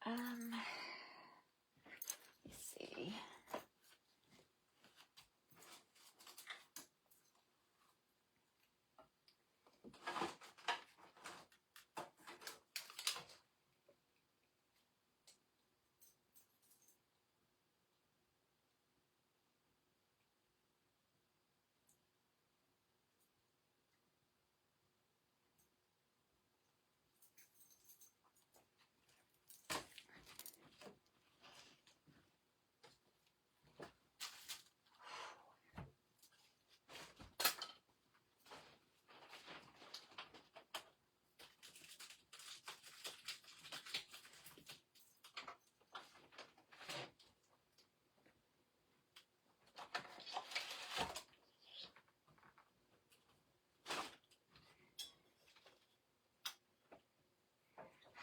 Let's see.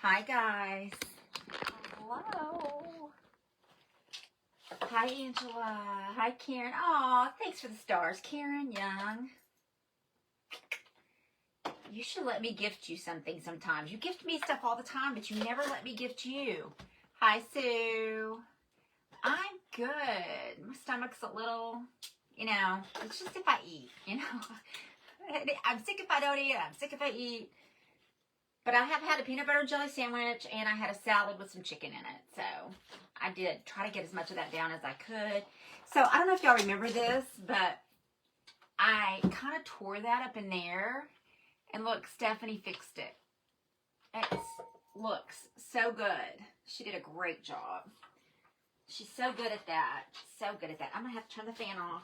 Hi guys. Hello. Hi Angela. Hi Karen. Aw, thanks for the stars. Karen Young. You should let me gift you something sometimes. You gift me stuff all the time, but you never let me gift you. Hi Sue. I'm good. My stomach's a little, it's just if I eat, I'm sick if I don't eat. I'm sick if I eat. But I have had a peanut butter and jelly sandwich, and I had a salad with some chicken in it. So I did try to get as much of that down as I could. So I don't know if y'all remember this, but I kind of tore that up in there. And look, Stephanie fixed it. It looks so good. She did a great job. She's so good at that. So good at that. I'm going to have to turn the fan off.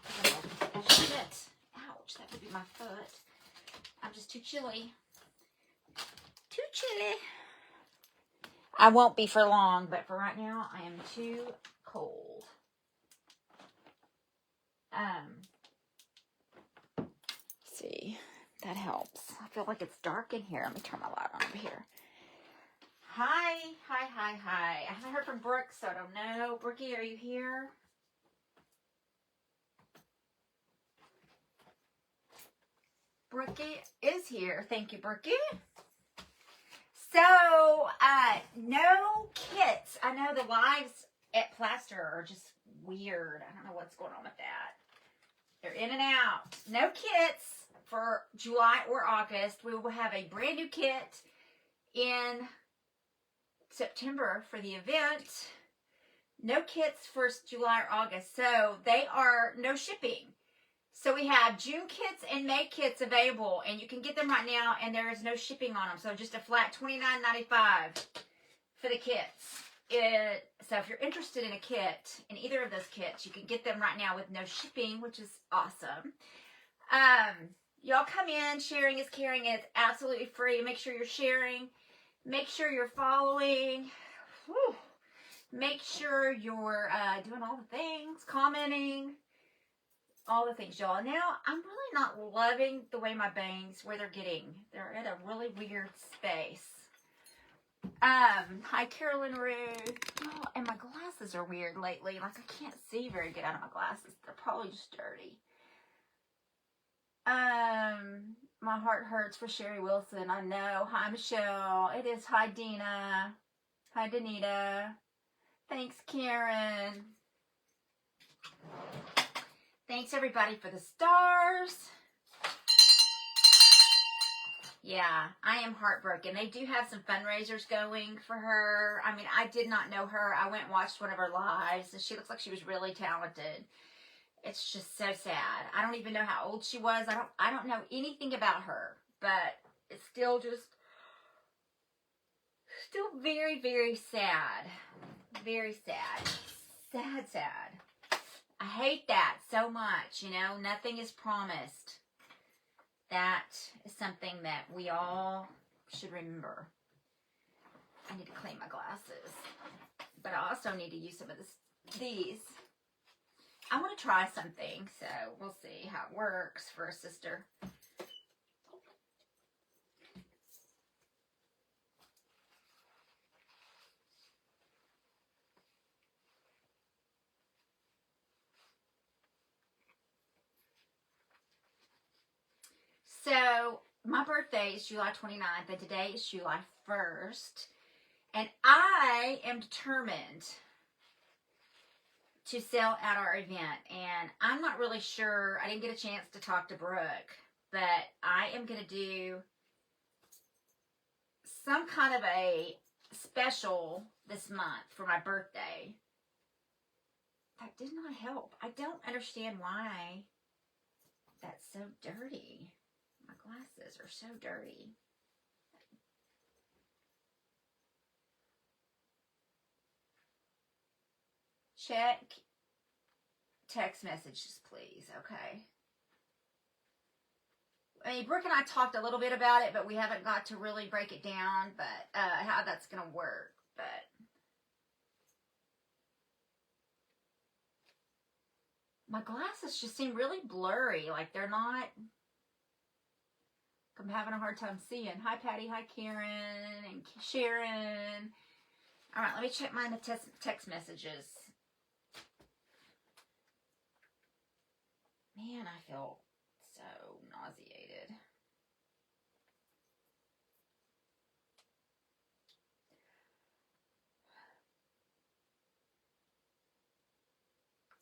Oh, shit. Ouch, that would be my foot. I'm just too chilly. Too chilly. I won't be for long, but for right now, I am too cold. Let's see, that helps. I feel like it's dark in here. Let me turn my light on over here. Hi. I haven't heard from Brooke, so I don't know. Brookie, are you here? Brookie is here. Thank you, Brookie. So, no kits. I know the lives at Plaster are just weird. I don't know what's going on with that. They're in and out. No kits for July or August. We will have a brand new kit in September for the event. No kits for July or August. So, they are no shipping. So we have June kits and May kits available, and you can get them right now, and there is no shipping on them. So just a flat $29.95 for the kits. So if you're interested in a kit, in either of those kits, you can get them right now with no shipping, which is awesome. Y'all come in. Sharing is caring. It's absolutely free. Make sure you're sharing. Make sure you're following. Whew. Make sure you're doing all the things, commenting. All the things, y'all. Now, I'm really not loving the way my bangs, where they're getting. They're at a really weird space. Hi, Carolyn Ruth. Oh, and my glasses are weird lately. Like, I can't see very good out of my glasses. They're probably just dirty. My heart hurts for Sherry Wilson. I know. Hi, Michelle. It is. Hi, Dina. Hi, Danita. Thanks, Karen. Thanks, everybody, for the stars. Yeah, I am heartbroken. They do have some fundraisers going for her. I mean, I did not know her. I went and watched one of her lives, and she looks like she was really talented. It's just so sad. I don't even know how old she was. I don't know anything about her, but it's still very, very sad. Very sad. Sad. I hate that so much, nothing is promised. That is something that we all should remember. I need to clean my glasses, but I also need to use some of these. I want to try something, so we'll see how it works for a sister. So, my birthday is July 29th, and today is July 1st. And I am determined to sell at our event. And I'm not really sure. I didn't get a chance to talk to Brooke. But I am going to do some kind of a special this month for my birthday. That did not help. I don't understand why that's so dirty. My glasses are so dirty. Check text messages, please. Okay. I mean, Brooke and I talked a little bit about it, but we haven't got to really break it down, but how that's going to work. But my glasses just seem really blurry. Like they're not. I'm having a hard time seeing. Hi, Patty. Hi, Karen and Sharon. All right, let me check my text messages. Man, I feel so nauseated.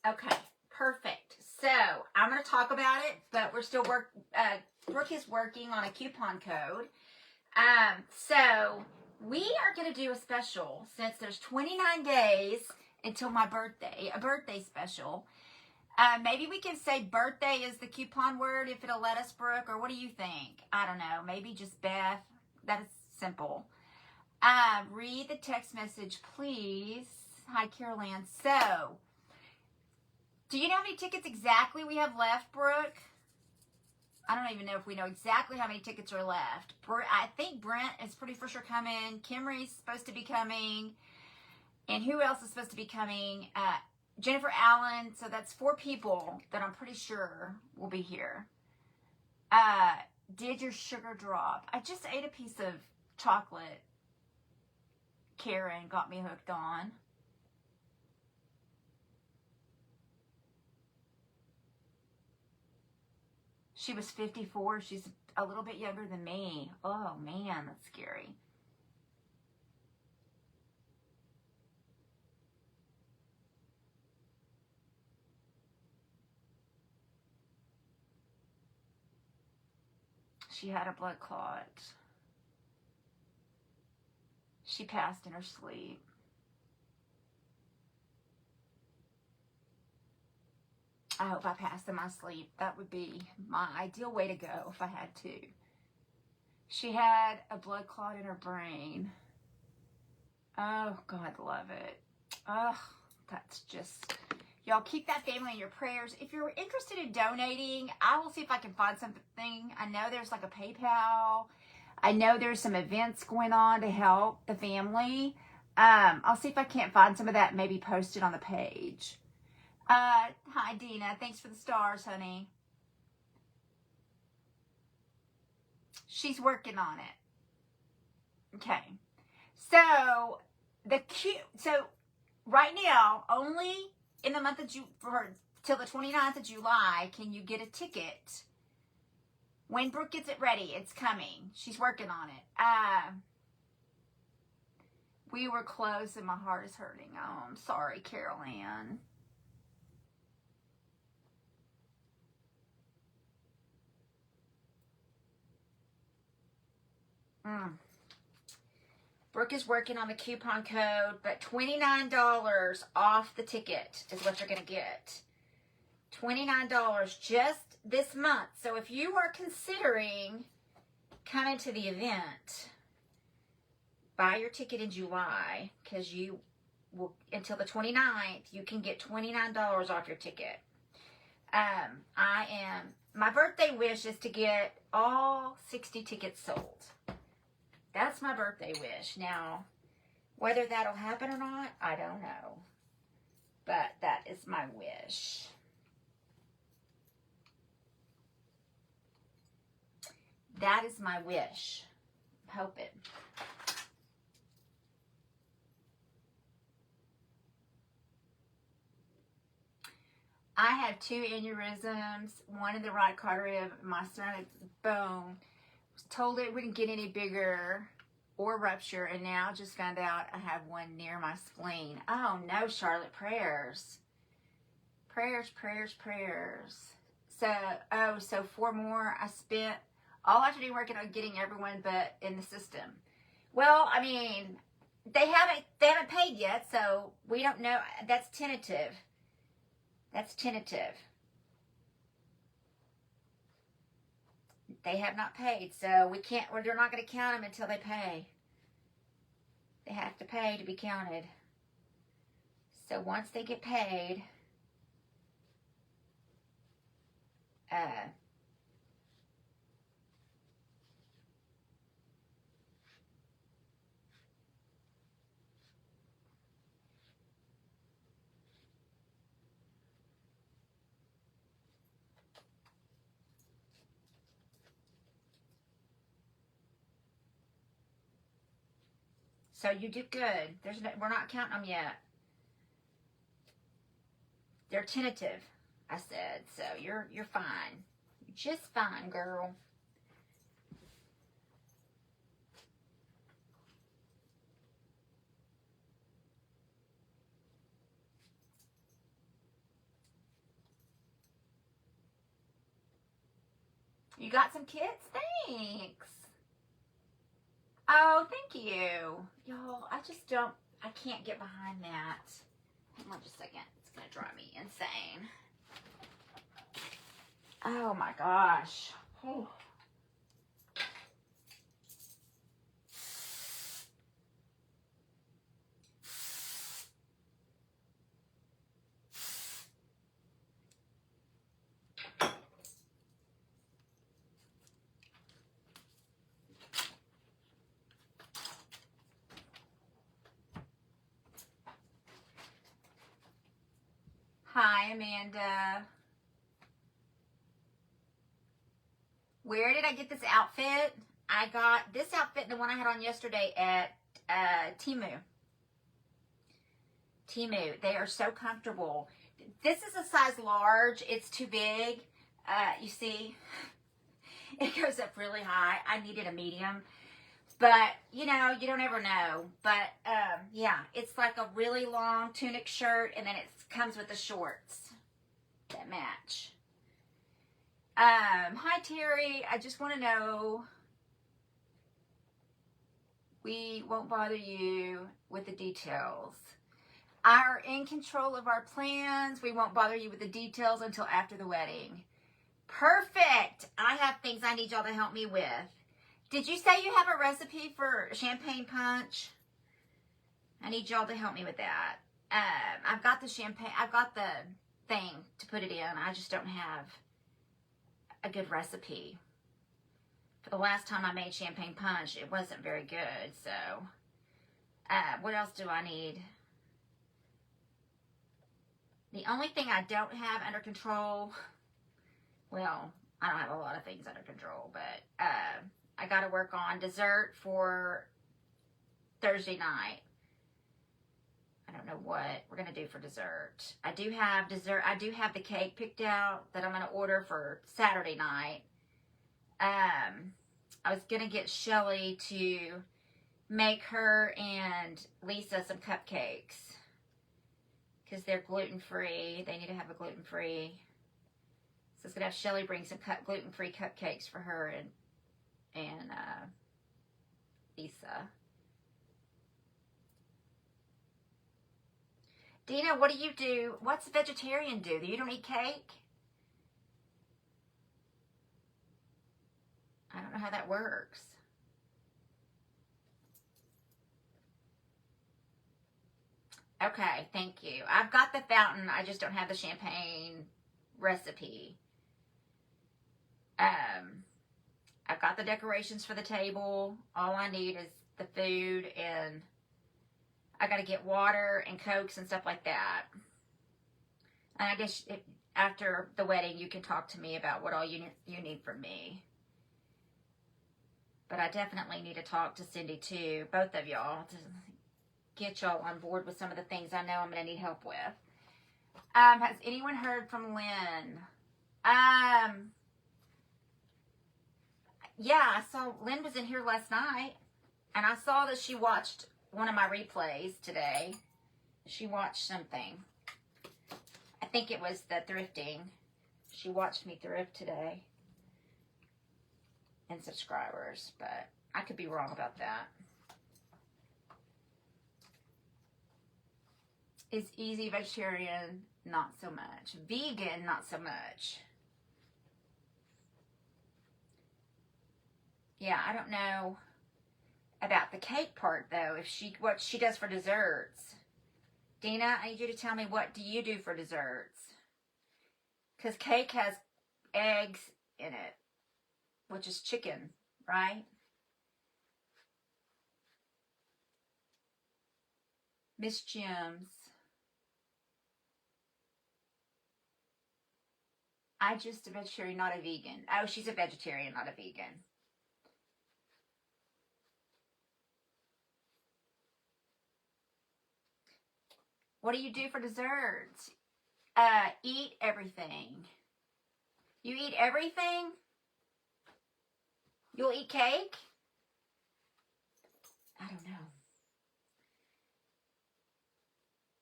Okay, perfect. So I'm going to talk about it, but we're still Brooke is working on a coupon code. So we are going to do a special since there's 29 days until my birthday, a birthday special. Maybe we can say birthday is the coupon word if it'll let us, Brooke, or what do you think? I don't know. Maybe just Beth. That is simple. Read the text message, please. Hi, Carol Ann. So, do you know how many tickets exactly we have left, Brooke? I don't even know if we know exactly how many tickets are left. I think Brent is pretty for sure coming. Kimry's supposed to be coming. And who else is supposed to be coming? Jennifer Allen. So that's 4 people that I'm pretty sure will be here. Did your sugar drop? I just ate a piece of chocolate Karen got me hooked on. She was 54. She's a little bit younger than me. Oh, man, that's scary. She had a blood clot. She passed in her sleep. I hope I passed in my sleep. That would be my ideal way to go if I had to. She had a blood clot in her brain. Oh, God, love it. Oh, that's just... Y'all keep that family in your prayers. If you're interested in donating, I will see if I can find something. I know there's like a PayPal. I know there's some events going on to help the family. I'll see if I can't find some of that and maybe post it on the page. Hi, Dina. Thanks for the stars, honey. She's working on it. Okay. So, right now, only in the month of till the 29th of July, can you get a ticket. When Brooke gets it ready, it's coming. She's working on it. We were close and my heart is hurting. Oh, I'm sorry, Carol Ann. Brooke is working on the coupon code, but $29 off the ticket is what you're going to get. $29 just this month. So if you are considering coming to the event, buy your ticket in July, because you will, until the 29th, you can get $29 off your ticket. My birthday wish is to get all 60 tickets sold. That's my birthday wish. Now, whether that'll happen or not, I don't know. But that is my wish. That is my wish. I'm hoping. I have 2 aneurysms, one in the right artery of my sternum bone. Was told it wouldn't get any bigger. or rupture, and now just found out I have one near my spleen. Oh no, Charlotte, prayers. Prayers, prayers, prayers. So, so 4 more. I spent all afternoon working on getting everyone but in the system. Well, I mean, they haven't paid yet, so we don't know. That's tentative. That's tentative. They have not paid, so we can't, or they're not going to count them until they pay. They have to pay to be counted. So once they get paid, so you did good. We're not counting them yet. They're tentative, I said. So you're fine. Just fine, girl. You got some kits? Thanks. Oh, thank you. Y'all, I can't get behind that. Hang on just a second. It's going to drive me insane. Oh my gosh. Oh. Hi, Amanda. Where did I get this outfit? I got this outfit, the one I had on yesterday, at Temu. Temu. They are so comfortable. This is a size large. It's too big. You see, it goes up really high. I needed a medium. But, you know, you don't ever know. But, yeah, it's like a really long tunic shirt, and then it comes with the shorts that match. Hi, Terry. I just want to know, we won't bother you with the details. Are in control of our plans. We won't bother you with the details until after the wedding. Perfect. I have things I need y'all to help me with. Did you say you have a recipe for champagne punch? I need y'all to help me with that. I've got the champagne. I've got the thing to put it in. I just don't have a good recipe. For the last time I made champagne punch, it wasn't very good. So, what else do I need? The only thing I don't have under control, well, I don't have a lot of things under control, but I got to work on dessert for Thursday night. I don't know what we're going to do for dessert. I do have dessert. I do have the cake picked out that I'm going to order for Saturday night. I was going to get Shelly to make her and Lisa some cupcakes because they're gluten-free. They need to have a gluten-free. So I was going to have Shelly bring some gluten-free cupcakes for her and Lisa. Dina, what do you do? What's a vegetarian do? You don't eat cake? I don't know how that works. Okay, thank you. I've got the fountain. I just don't have the champagne recipe. I've got the decorations for the table. All I need is the food, and I got to get water and Cokes and stuff like that. And I guess after the wedding, you can talk to me about what all you need from me. But I definitely need to talk to Cindy too, both of y'all, to get y'all on board with some of the things I know I'm going to need help with. Has anyone heard from Lynn? Yeah, I saw Lynn was in here last night. And I saw that she watched one of my replays today. She watched something. I think it was the thrifting. She watched me thrift today. And subscribers, but I could be wrong about that. Is easy vegetarian? Not so much. Vegan? Not so much. Yeah, I don't know about the cake part though. If what she does for desserts. Dina, I need you to tell me, what do you do for desserts? Because cake has eggs in it, which is chicken, right? Miss Jim's. I just a vegetarian, not a vegan. Oh, she's a vegetarian, not a vegan. What do you do for desserts? Eat everything. You eat everything? You'll eat cake? I don't know.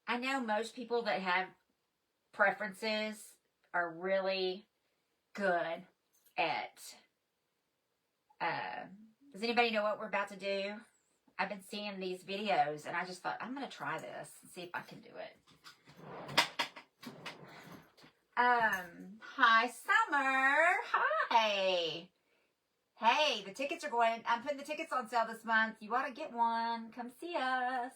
I know most people that have preferences are really good at, does anybody know what we're about to do? I've been seeing these videos and I just thought, I'm going to try this and see if I can do it. Hi, Summer. Hi. Hey, the tickets are going, I'm putting the tickets on sale this month. You want to get one, come see us.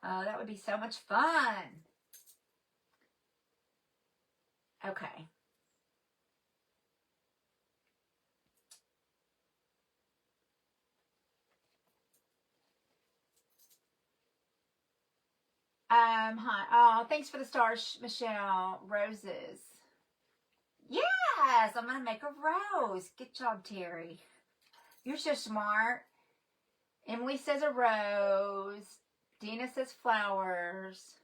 Oh, that would be so much fun. Okay. Hi. Oh, thanks for the stars, Michelle. Roses. Yes, I'm going to make a rose. Good job, Terry. You're so smart. Emily says a rose. Dina says flowers.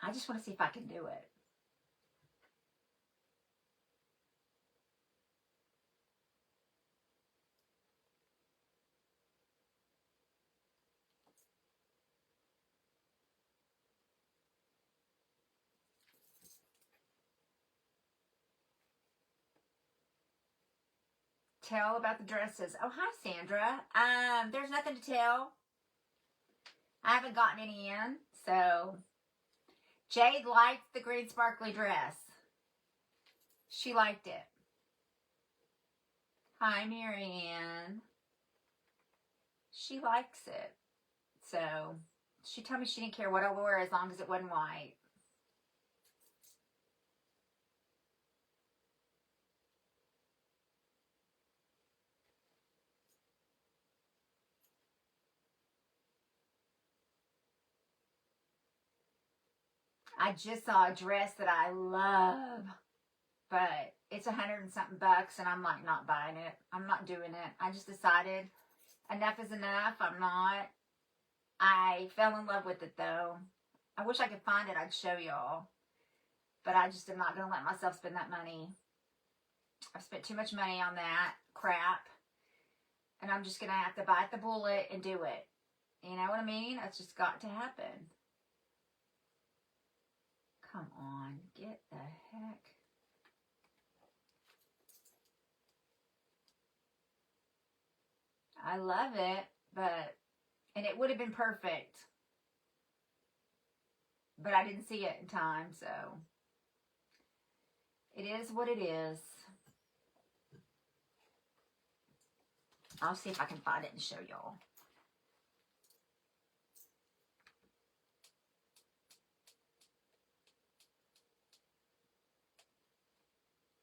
I just want to see if I can do it. Tell about the dresses. Oh, hi, Sandra. There's nothing to tell. I haven't gotten any in, so Jade liked the green sparkly dress. She liked it. Hi, Marianne. She likes it. So she told me she didn't care what I wore as long as it wasn't white. I just saw a dress that I love, but it's $100 and something bucks, and I'm like not buying it. I'm not doing it. I just decided enough is enough. I'm not. I fell in love with it though. I wish I could find it. I'd show y'all, but I just am not going to let myself spend that money. I've spent too much money on that crap, and I'm just going to have to bite the bullet and do it. You know what I mean? It's just got to happen. Come on, get the heck. I love it, and it would have been perfect, but I didn't see it in time, so it is what it is. I'll see if I can find it and show y'all.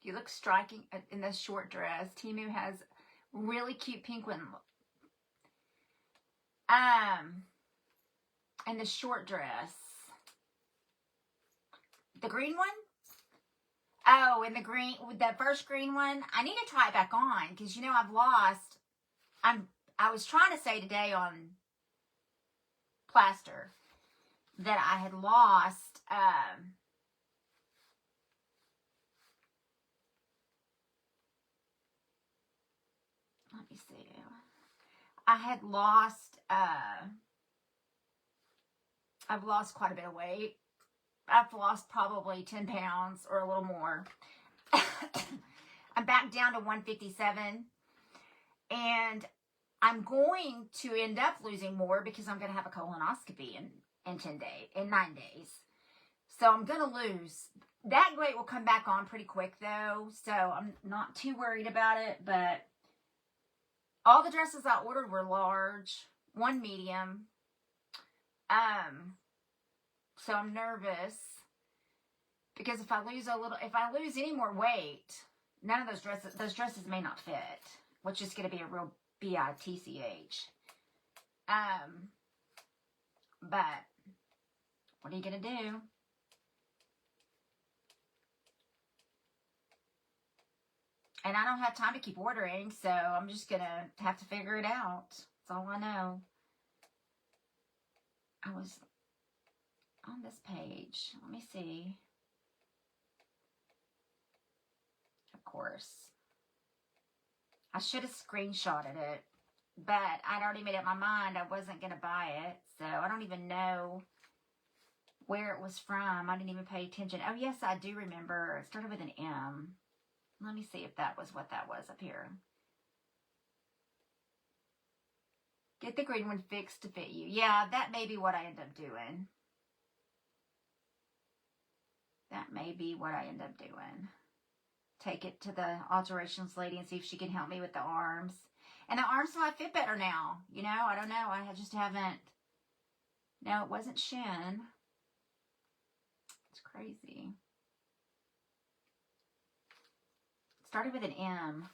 You look striking in this short dress. Timu has really cute pink one. And the short dress. The green one? Oh, and the green, that first green one. I need to try it back on because, you know, I've lost. I was trying to say today on plaster that I had lost. Let me see. I had lost, I've lost quite a bit of weight. I've lost probably 10 pounds or a little more. I'm back down to 157. And I'm going to end up losing more because I'm going to have a colonoscopy in 9 days. So I'm going to lose. That weight will come back on pretty quick though. So I'm not too worried about it. But all the dresses I ordered were large, one medium. So I'm nervous because if I lose any more weight, none of those dresses may not fit, which is going to be a real bitch. But what are you going to do? And I don't have time to keep ordering, so I'm just going to have to figure it out. That's all I know. I was on this page. Let me see. Of course. I should have screenshotted it, but I'd already made up my mind I wasn't going to buy it, so I don't even know where it was from. I didn't even pay attention. Oh, yes, I do remember. It started with an M. Let me see if that was what that was up here. Get the green one fixed to fit you. Yeah, that may be what I end up doing. That may be what I end up doing. Take it to the alterations lady and see if she can help me with the arms. And the arms might fit better now. You know, I don't know. I just haven't. No, it wasn't shin. It's crazy. It started with an M.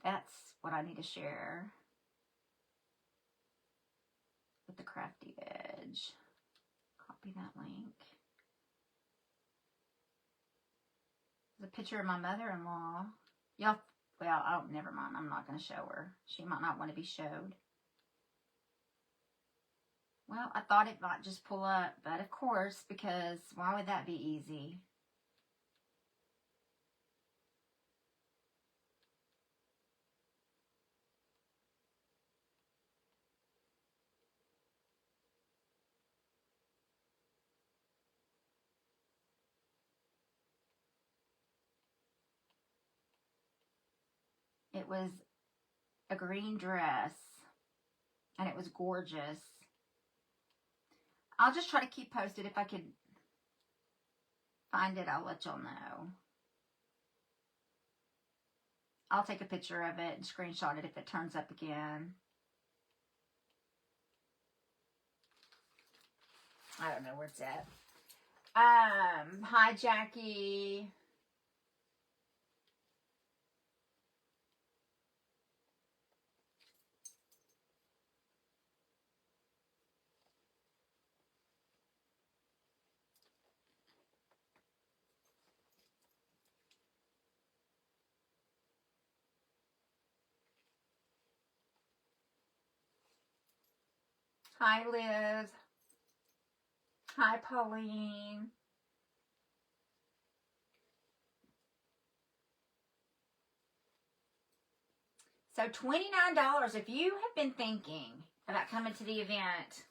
That's what I need to share with the Crafty Edge. Copy that link. There's a picture of my mother-in-law. Y'all, well, oh, never mind. I'm not going to show her. She might not want to be showed. Well, I thought it might just pull up, but of course, because why would that be easy? It was a green dress, and it was gorgeous. I'll just try to keep posted. If I could find it, I'll let y'all know. I'll take a picture of it and screenshot it if it turns up again. I don't know where it's at. Hi, Jackie. Hi, Liz. Hi, Pauline. So $29, if you have been thinking about coming to the event,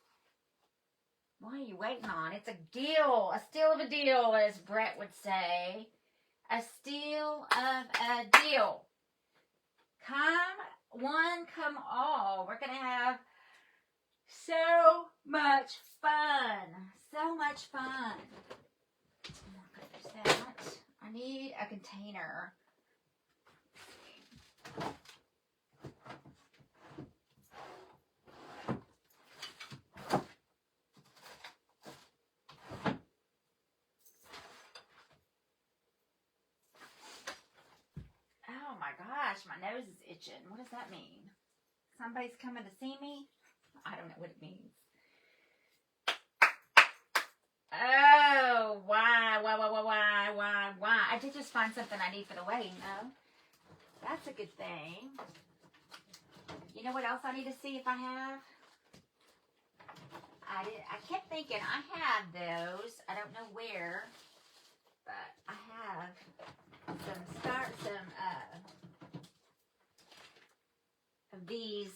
what are you waiting on? It's a deal, a steal of a deal, as Brett would say. A steal of a deal. Come one, come all. We're going to have so much fun. So much fun. I'm not going to use that. I need a container. Oh my gosh, my nose is itching. What does that mean? Somebody's coming to see me? I don't know what it means. Oh, wow. I did just find something I need for the wedding, though. That's a good thing. You know what else I need to see if I have? I kept thinking I have those. I don't know where, but I have some of these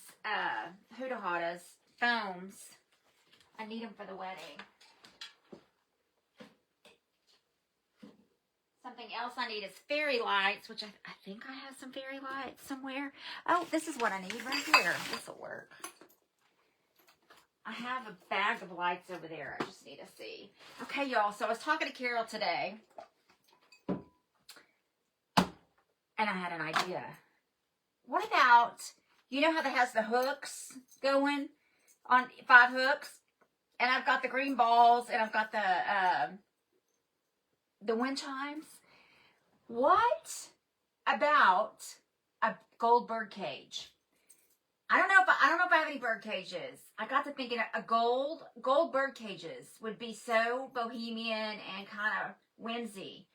Huda Hudas foams. I need them for the wedding. Something else I need is fairy lights, which I think I have some fairy lights somewhere. Oh, this is what I need right here. This will work. I have a bag of lights over there. I just need to see. Okay, y'all. So I was talking to Carol today, and I had an idea. What about, you know how that has the hooks going on 5 hooks? And I've got the green balls, and I've got the wind chimes. What about a gold bird cage? I don't know if I have any bird cages. I got to thinking a gold bird cages would be so bohemian and kind of whimsy.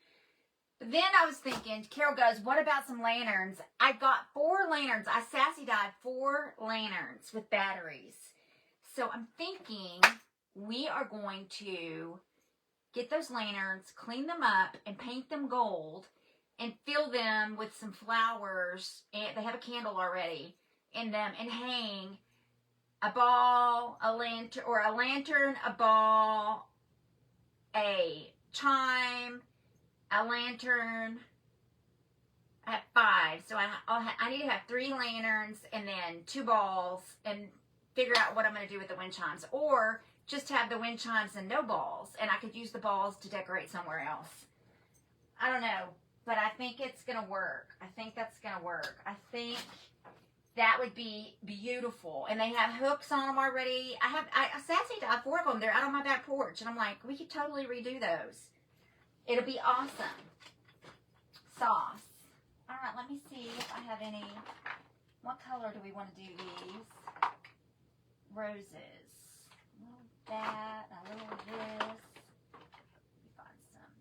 But then I was thinking, Carol goes, what about some lanterns? I got 4 lanterns. I sassy dyed 4 lanterns with batteries. So I'm thinking we are going to get those lanterns, clean them up, and paint them gold, and fill them with some flowers. And they have a candle already in them, and hang a ball, a lantern, a ball, a chime, a lantern. I have 5, so I need to have 3 lanterns and then 2 balls, and figure out what I'm going to do with the wind chimes, or just have the wind chimes and no balls, and I could use the balls to decorate somewhere else. I don't know, but I think it's going to work. I think that's going to work. I think that would be beautiful. And they have hooks on them already. I sassy dyed 4 of them. They're out on my back porch, and I'm like, we could totally redo those. It'll be awesome. Sauce. All right, let me see if I have any. What color do we want to do these? Roses. A little of that, a little of this. Let me find some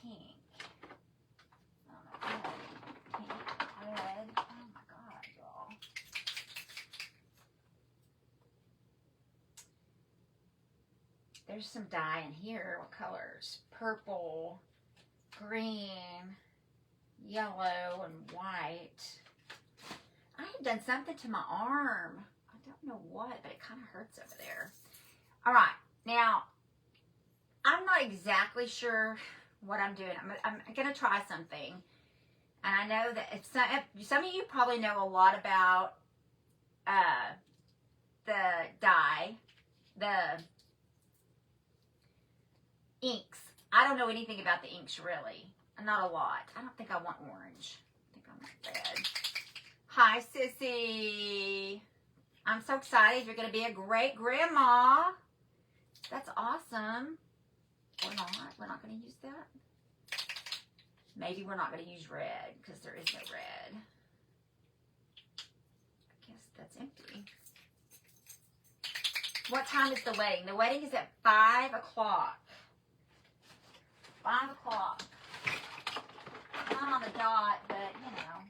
pink. I don't know if I have any pink, red. Oh my God, y'all. There's some dye in here. What colors? Purple, green, yellow, and white. I have done something to my arm. I don't know what, but it kind of hurts over there. All right. Now, I'm not exactly sure what I'm doing. I'm going to try something. And I know that if some of you probably know a lot about the dye, the inks. I don't know anything about the inks, really. Not a lot. I don't think I want orange. I think I want red. Hi, Sissy. I'm so excited. You're going to be a great grandma. That's awesome. Or not. We're not going to use that. Maybe we're not going to use red because there is no red. I guess that's empty. What time is the wedding? The wedding is at 5 o'clock. 5 o'clock. Not on the dot, but you know.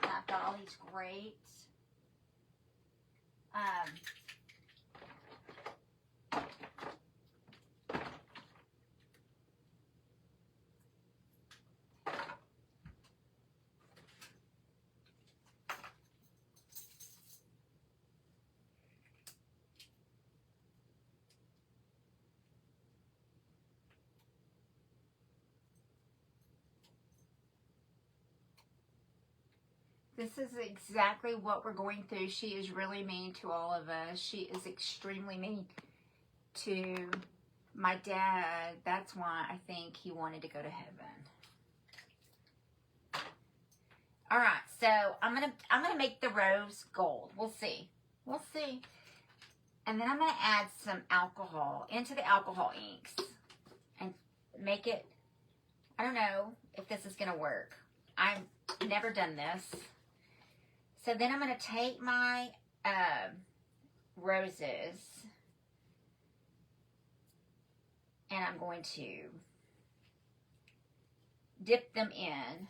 I've got all these grapes. This is exactly what we're going through. She is really mean to all of us. She is extremely mean to my dad. That's why I think he wanted to go to heaven. All right, so I'm gonna make the rose gold. We'll see. We'll see. And then I'm gonna add some alcohol into the alcohol inks and make it. I don't know if this is gonna work. I've never done this. So then I'm going to take my roses and I'm going to dip them in.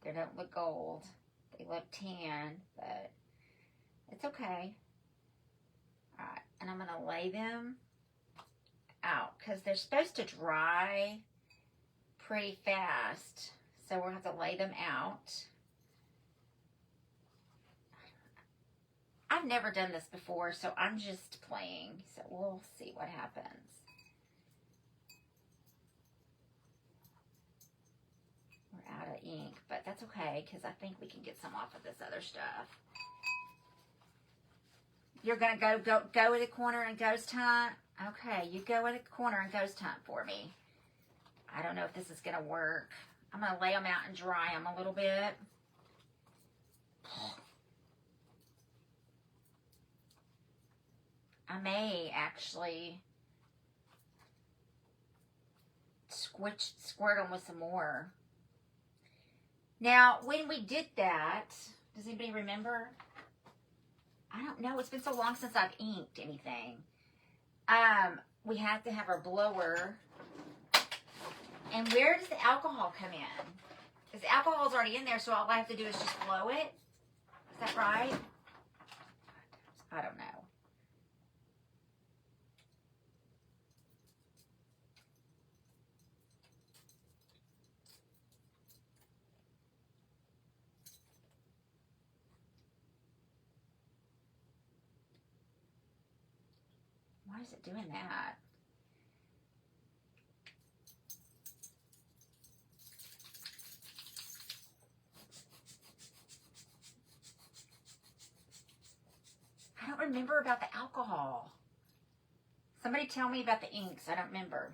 They don't look gold. They look tan, but it's okay. All right, and I'm going to lay them out because they're supposed to dry pretty fast. So we'll have to lay them out. I've never done this before, so I'm just playing. So we'll see what happens. We're out of ink, but that's okay because I think we can get some off of this other stuff. You're going to go in the corner and ghost hunt? Okay, you go in the corner and ghost hunt for me. I don't know if this is going to work. I'm going to lay them out and dry them a little bit. I may actually squirt them with some more. Now, when we did that, does anybody remember? I don't know. It's been so long since I've inked anything. We have to have our blower. And where does the alcohol come in? Because the alcohol's already in there, so all I have to do is just blow it. Is that right? I don't know. Why is it doing that? I don't remember about the alcohol. Somebody tell me about the inks. I don't remember.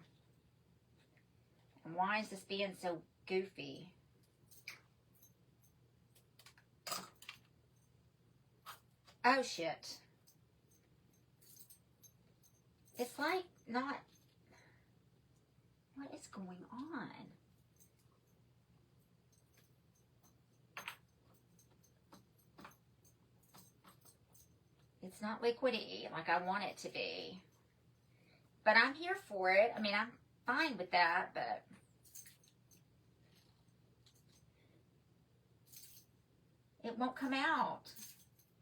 And why is this being so goofy? Oh, shit. It's like not... What is going on? It's not liquidy like I want it to be. But I'm here for it. I mean, I'm fine with that, but... It won't come out.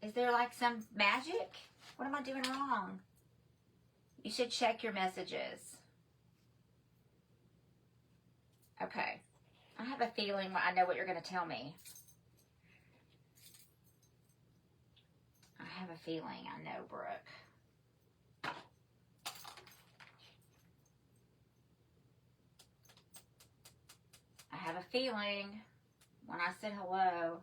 Is there like some magic? What am I doing wrong? You should check your messages. Okay. I have a feeling I know what you're going to tell me. I have a feeling I know, Brooke. I have a feeling when I said hello.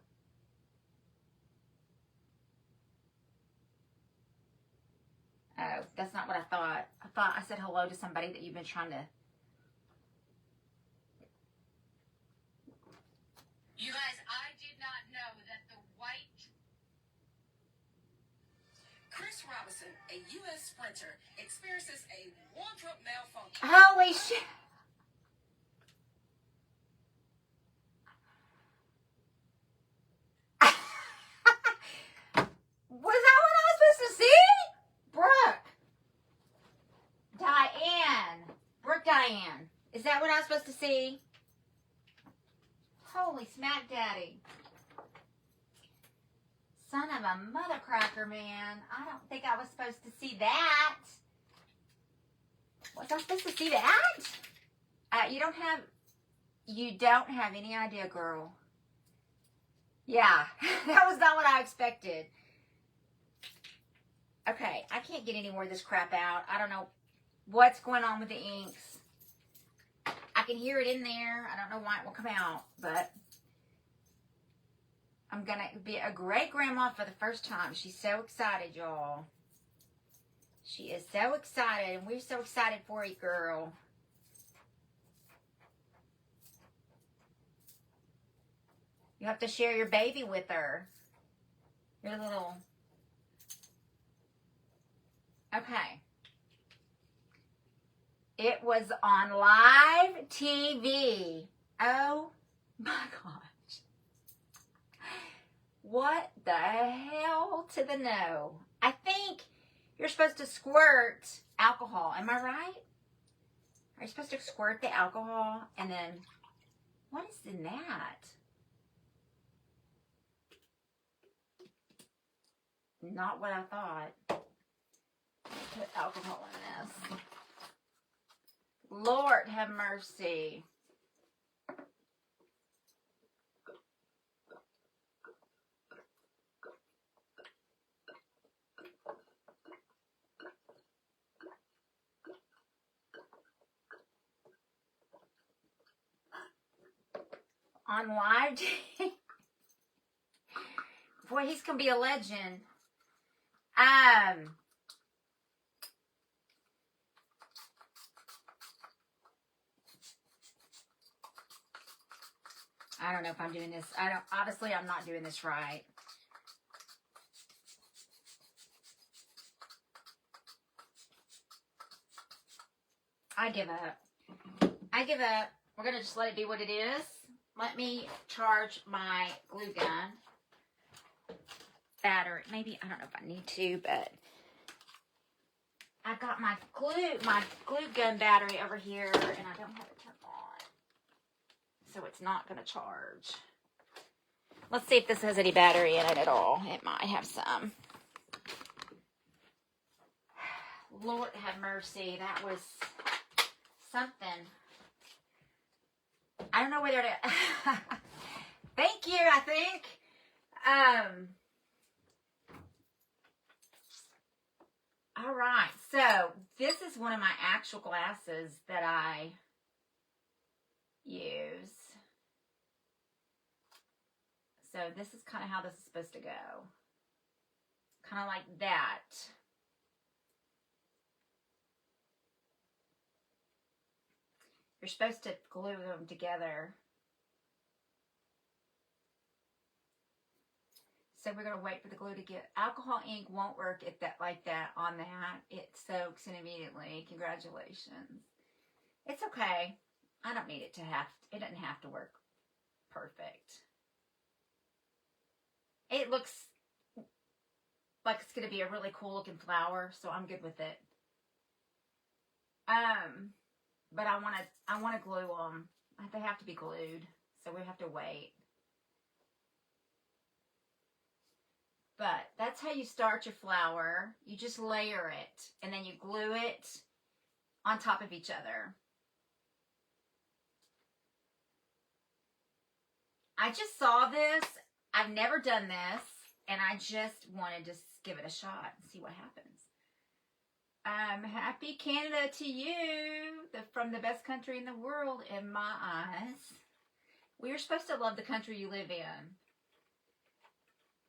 Oh, that's not what I thought. I thought I said hello to somebody that you've been trying to... You guys, I did not know that the white... Chris Robinson, a U.S. sprinter, experiences a wardrobe malfunction. Holy shit! Was that what I was supposed to see? Brooke. Diane. Brooke Diane. Is that what I was supposed to see? Holy smack daddy. Son of a mother cracker, man. I don't think I was supposed to see that. Was I supposed to see that? You don't have any idea, girl. Yeah, that was not what I expected. Okay, I can't get any more of this crap out. I don't know what's going on with the inks. I can hear it in there. I don't know why it won't come out, but I'm going to be a great grandma for the first time. She's so excited, y'all. She is so excited, and we're so excited for you, girl. You have to share your baby with her. Your little Okay. It was on live TV. Oh my gosh. What the hell to the no? I think you're supposed to squirt alcohol. Am I right? Are you supposed to squirt the alcohol and then, what is in that? Not what I thought. Put alcohol in this. Lord have mercy. On live TV. Boy, he's gonna be a legend. I don't know if I'm doing this. Obviously I'm not doing this right. I give up. I give up. We're gonna just let it be what it is. Let me charge my glue gun battery. Maybe, I don't know if I need to, but I got my glue gun battery over here and I don't have it turned on. So it's not gonna charge. Let's see if this has any battery in it at all. It might have some. Lord have mercy. That was something. I don't know whether to... Thank you, I think. All right. So, this is one of my actual glasses that I use. So, this is kind of how this is supposed to go. Kind of like that. You're supposed to glue them together. So we're going to wait for the glue to get... Alcohol ink won't work like that on that. It soaks in immediately. Congratulations. It's okay. I don't need it to have... It doesn't have to work perfect. It looks like it's going to be a really cool looking flower, so I'm good with it. But I want to glue them. They have to be glued, so we have to wait. But that's how you start your flower. You just layer it, and then you glue it on top of each other. I just saw this. I've never done this, and I just wanted to give it a shot and see what happens. Happy Canada to you, from the best country in the world in my eyes. We are supposed to love the country you live in.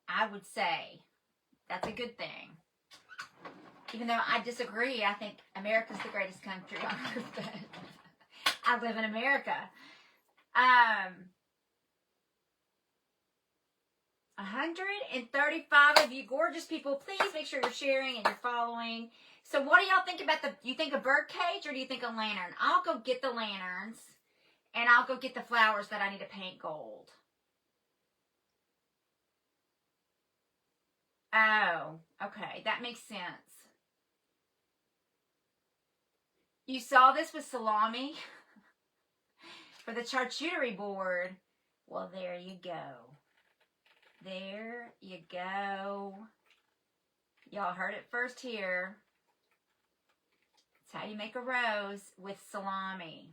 I would say that's a good thing. Even though I disagree, I think America's the greatest country on earth, but I live in America. 135 of you gorgeous people, please make sure you're sharing and you're following. So what do y'all think about you think a bird cage or do you think a lantern? I'll go get the lanterns and I'll go get the flowers that I need to paint gold. Oh, okay. That makes sense. You saw this with salami for the charcuterie board. Well, there you go. There you go. Y'all heard it first here. That's how you make a rose with salami.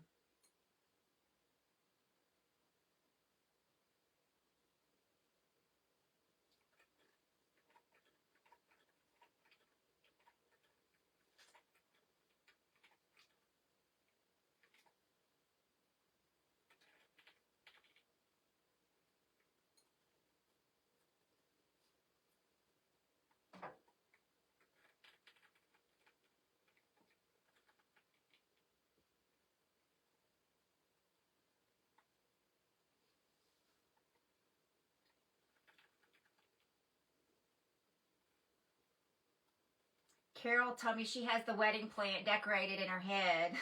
Carol told me she has the wedding plant decorated in her head.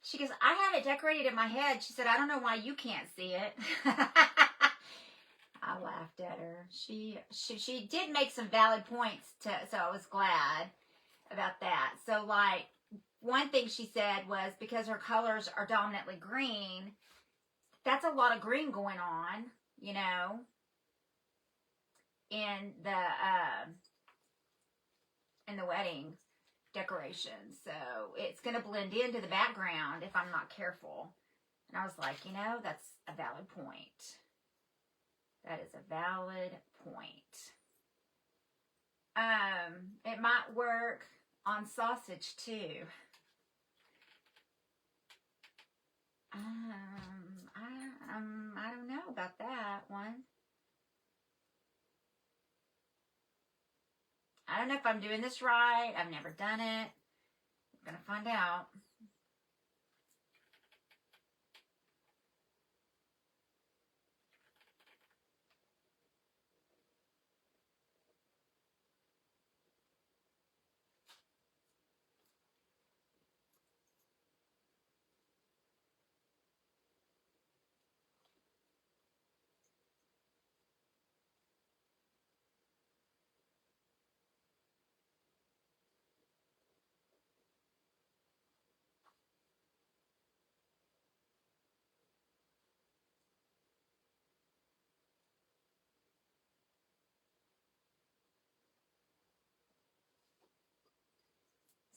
She goes, I have it decorated in my head. She said, I don't know why you can't see it. I laughed at her. She did make some valid points, so I was glad about that. So, like, one thing she said was because her colors are dominantly green, that's a lot of green going on, you know, in the wedding decorations. So it's going to blend into the background if I'm not careful. And I was like, you know, that's a valid point. That is a valid point. It might work on sausage too. I don't know about that one. I don't know if I'm doing this right. I've never done it. I'm gonna find out.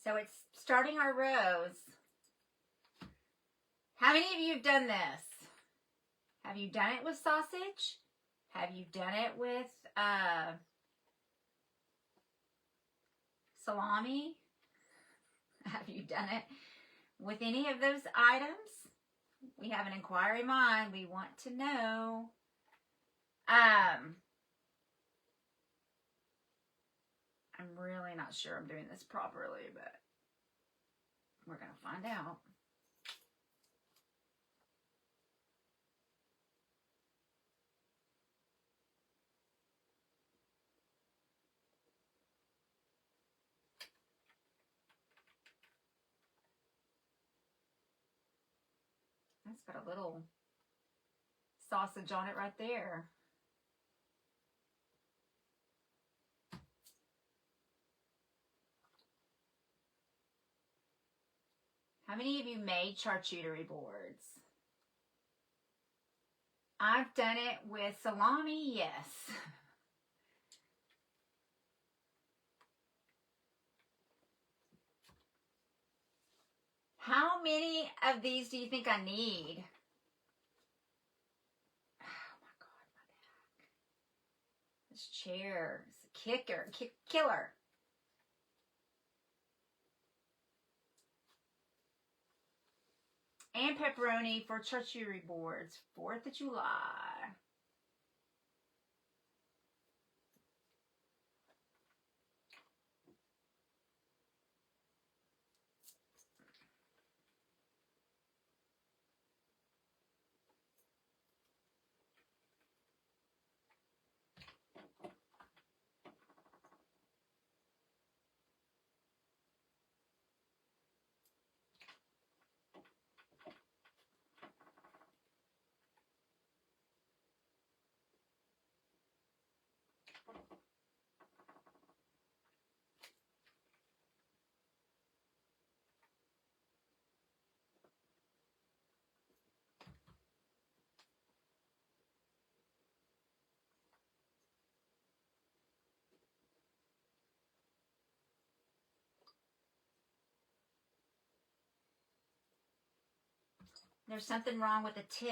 So it's starting our rows. How many of you have done this? Have you done it with sausage? Have you done it with salami? Have you done it with any of those items? We have an inquiry mind. We want to know. I'm really not sure I'm doing this properly, but we're going to find out. That's got a little sausage on it right there. How many of you made charcuterie boards? I've done it with salami, yes. How many of these do you think I need? Oh my God, my back. This chair is a killer. And pepperoni for charcuterie boards, 4th of July. There's something wrong with the tip.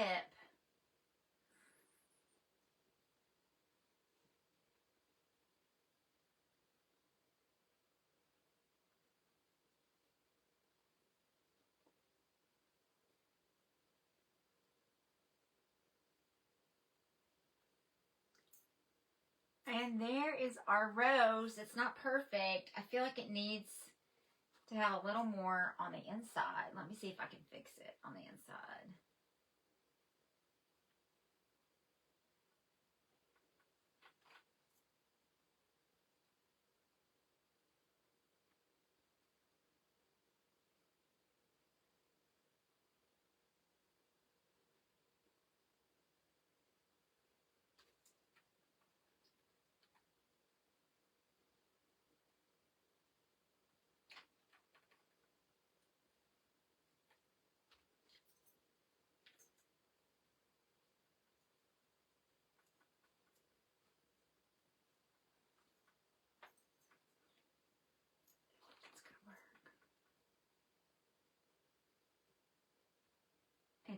And there is our rose. It's not perfect. I feel like it needs to have a little more on the inside. Let me see if I can fix it on the inside.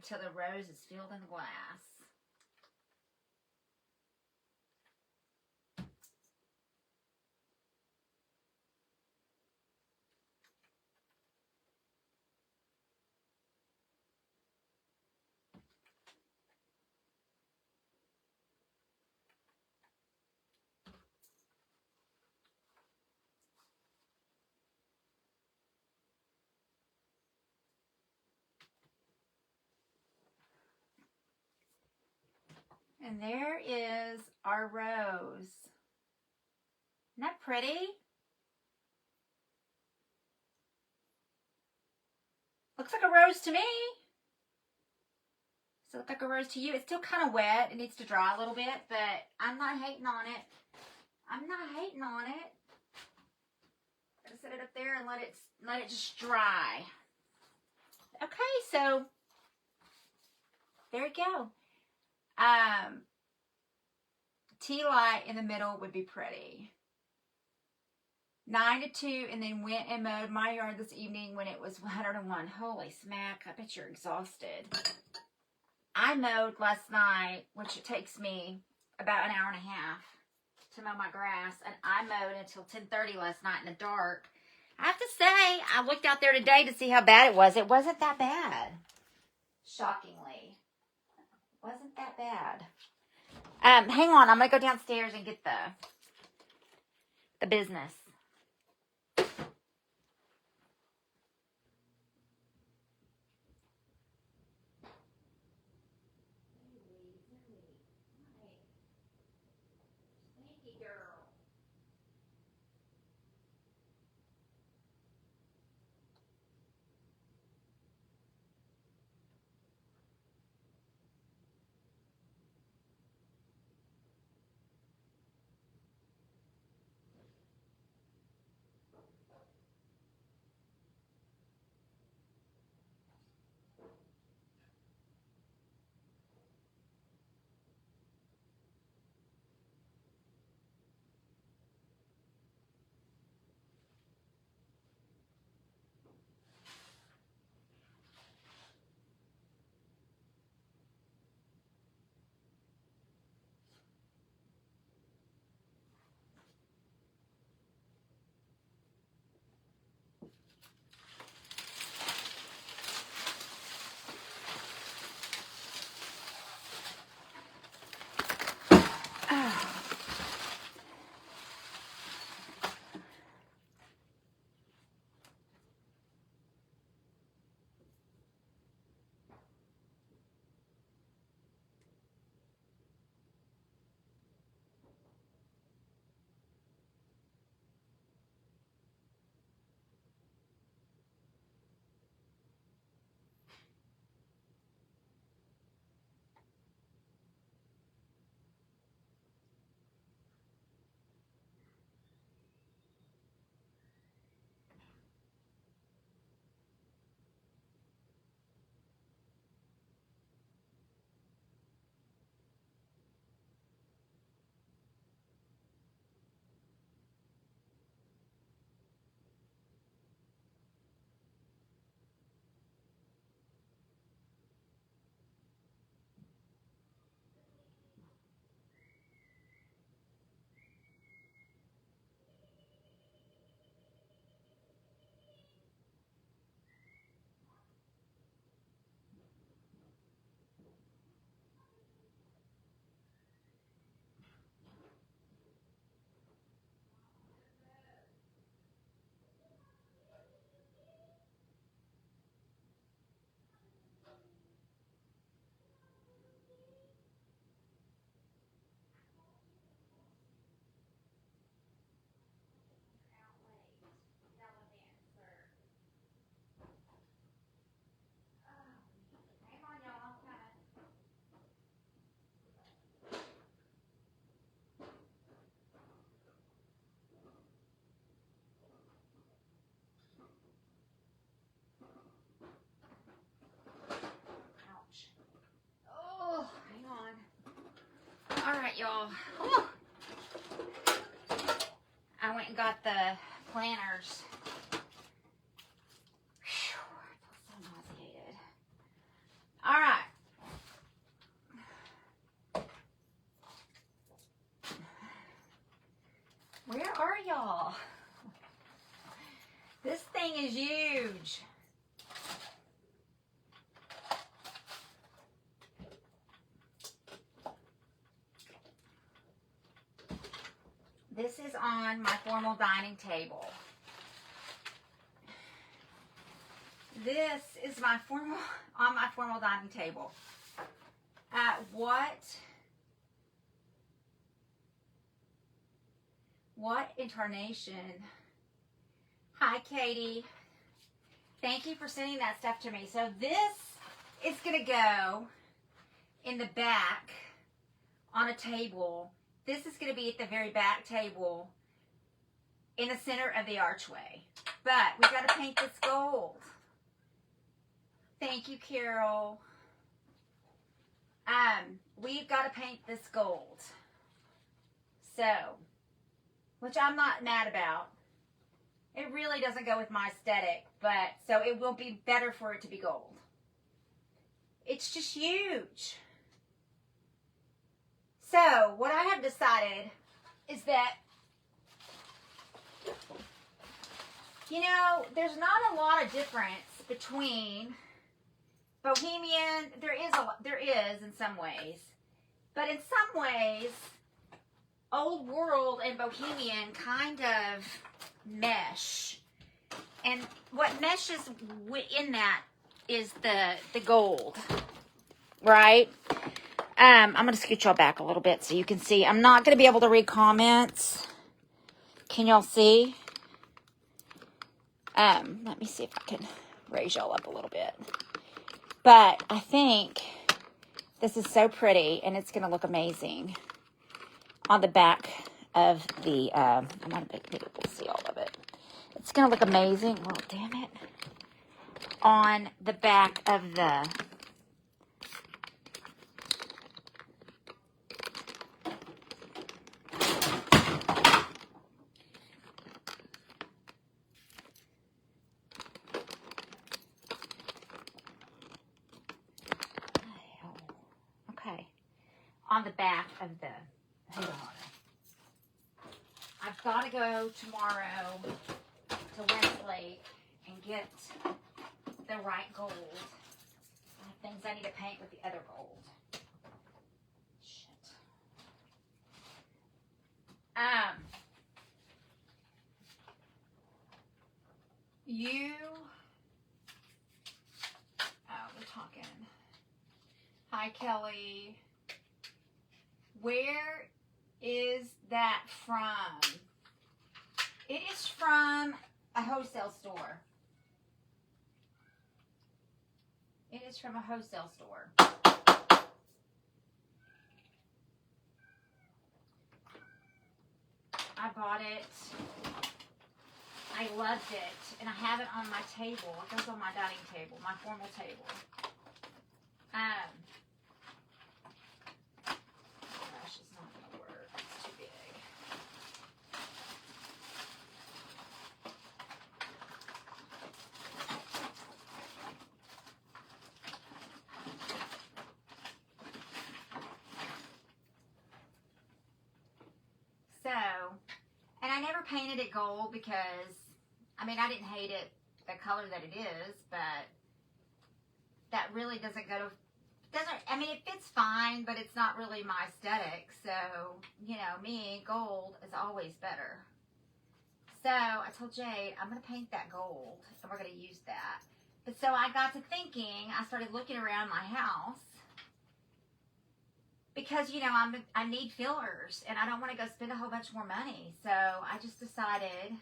until the rose is filled in the glass. And there is our rose. Isn't that pretty? Looks like a rose to me. Does it look like a rose to you? It's still kind of wet. It needs to dry a little bit, but I'm not hating on it. I'm not hating on it. I'm gonna set it up there and let it just dry. Okay, so there you go. Tea light in the middle would be pretty. 9 to 2, and then went and mowed my yard this evening when it was 101. Holy smack, I bet you're exhausted. I mowed last night, which it takes me about an hour and a half to mow my grass, and I mowed until 10:30 last night in the dark. I have to say, I looked out there today to see how bad it was. It wasn't that bad. Shockingly. It wasn't that bad. Hang on, I'm going to go downstairs and get the business. Alright, y'all. I went and got the planters. Whew, I feel so nauseated. Alright. y'all. This thing is huge. This is on my formal dining table. This is my formal dining table. What incarnation? Hi, Katie. Thank you for sending that stuff to me. So this is going to go in the back on a table. This is going to be at the very back table in the center of the archway. But we've got to paint this gold. Thank you, Carol. We've got to paint this gold. So, which I'm not mad about. It really doesn't go with my aesthetic, but so it will be better for it to be gold. It's just huge. So, what I have decided is that, you know, there's not a lot of difference between Bohemian. There is in some ways, but in some ways, Old World and Bohemian kind of mesh, and what meshes in that is the gold, right? I'm gonna scoot y'all back a little bit so you can see. I'm not gonna be able to read comments. Can y'all see? Let me see if I can raise y'all up a little bit. But I think this is so pretty, and it's gonna look amazing on the back of the, I'm not be able to see all of it. It's going to look amazing. Oh, damn it. On the back of the, okay, on the back of the, hold on. I've got to go tomorrow to Westlake and get the right gold. I have things I need to paint with the other gold. Shit. We're talking. Hi, Kelly. Where is that from? It is from a wholesale store. It is from a wholesale store. I bought it. I loved it. And I have it on my table. It goes on my dining table, my formal table. Gosh, it's not going to work. It's too big. So, and I never painted it gold because, I mean, I didn't hate it, the color that it is, but that really doesn't go to, I mean, it fits fine, but it's not really my aesthetic. So, you know, me, gold is always better. So I told Jade, I'm going to paint that gold, and we're going to use that. But so I got to thinking, I started looking around my house, because, you know, I need fillers, and I don't want to go spend a whole bunch more money. So I just decided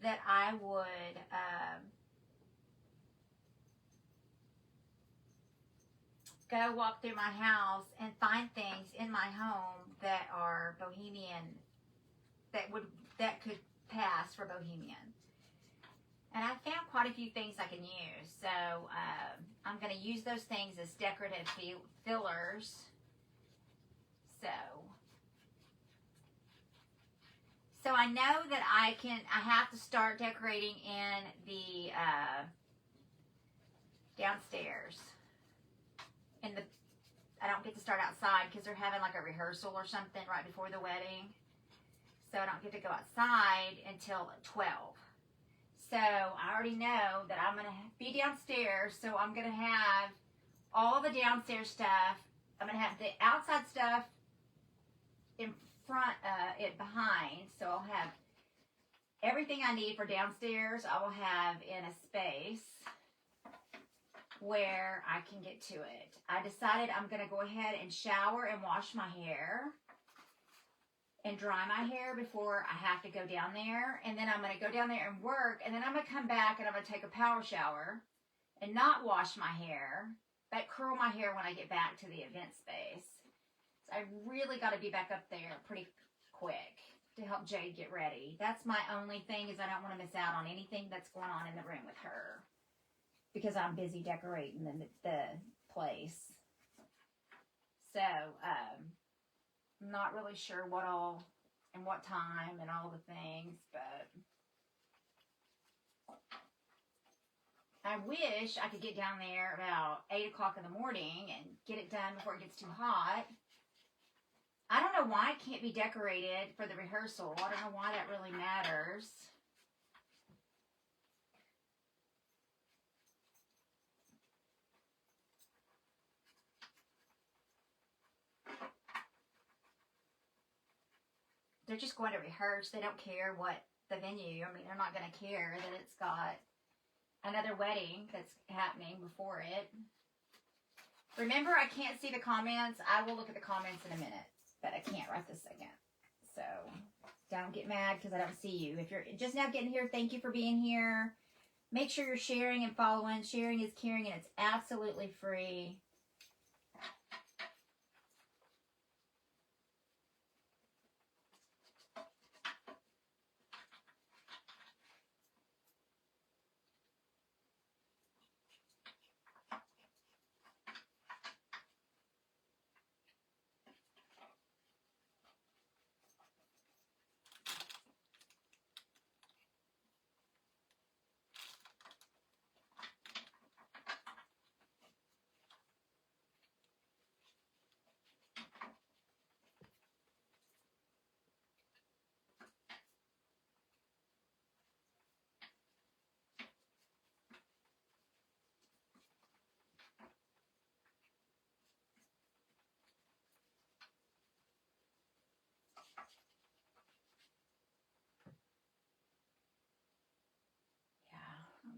that I would go walk through my house and find things in my home that are Bohemian, that could pass for Bohemian. And I found quite a few things I can use. So I'm going to use those things as decorative fillers. So I know that I have to start decorating in the downstairs. I don't get to start outside because they're having like a rehearsal or something right before the wedding. so I don't get to go outside until 12. So I already know that I'm going to be downstairs, so I'm going to have all the downstairs stuff. I'm going to have the outside stuff in front, behind, so I'll have everything I need for downstairs. I will have in a space where I can get to it. I decided I'm going to go ahead and shower and wash my hair and dry my hair before I have to go down there. And then I'm going to go down there and work. And then I'm going to come back and I'm going to take a power shower and not wash my hair, but curl my hair when I get back to the event space. So I really got to be back up there pretty quick to help Jade get ready. That's my only thing, is I don't want to miss out on anything that's going on in the room with her, because I'm busy decorating the place. So, I'm not really sure what all and what time and all the things, but I wish I could get down there about 8 o'clock in the morning and get it done before it gets too hot. I don't know why it can't be decorated for the rehearsal. I don't know why that really matters. They're just going to rehearse. They don't care what the venue, I mean, they're not going to care that it's got another wedding that's happening before it. Remember, I can't see the comments. I will look at the comments in a minute, but I can't right this second. So don't get mad because I don't see you. If you're just now getting here, thank you for being here. Make sure you're sharing and following. Sharing is caring, and it's absolutely free.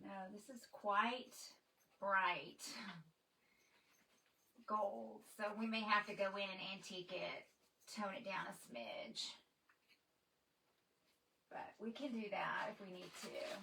No, this is quite bright gold, so we may have to go in and antique it, tone it down a smidge, but we can do that if we need to.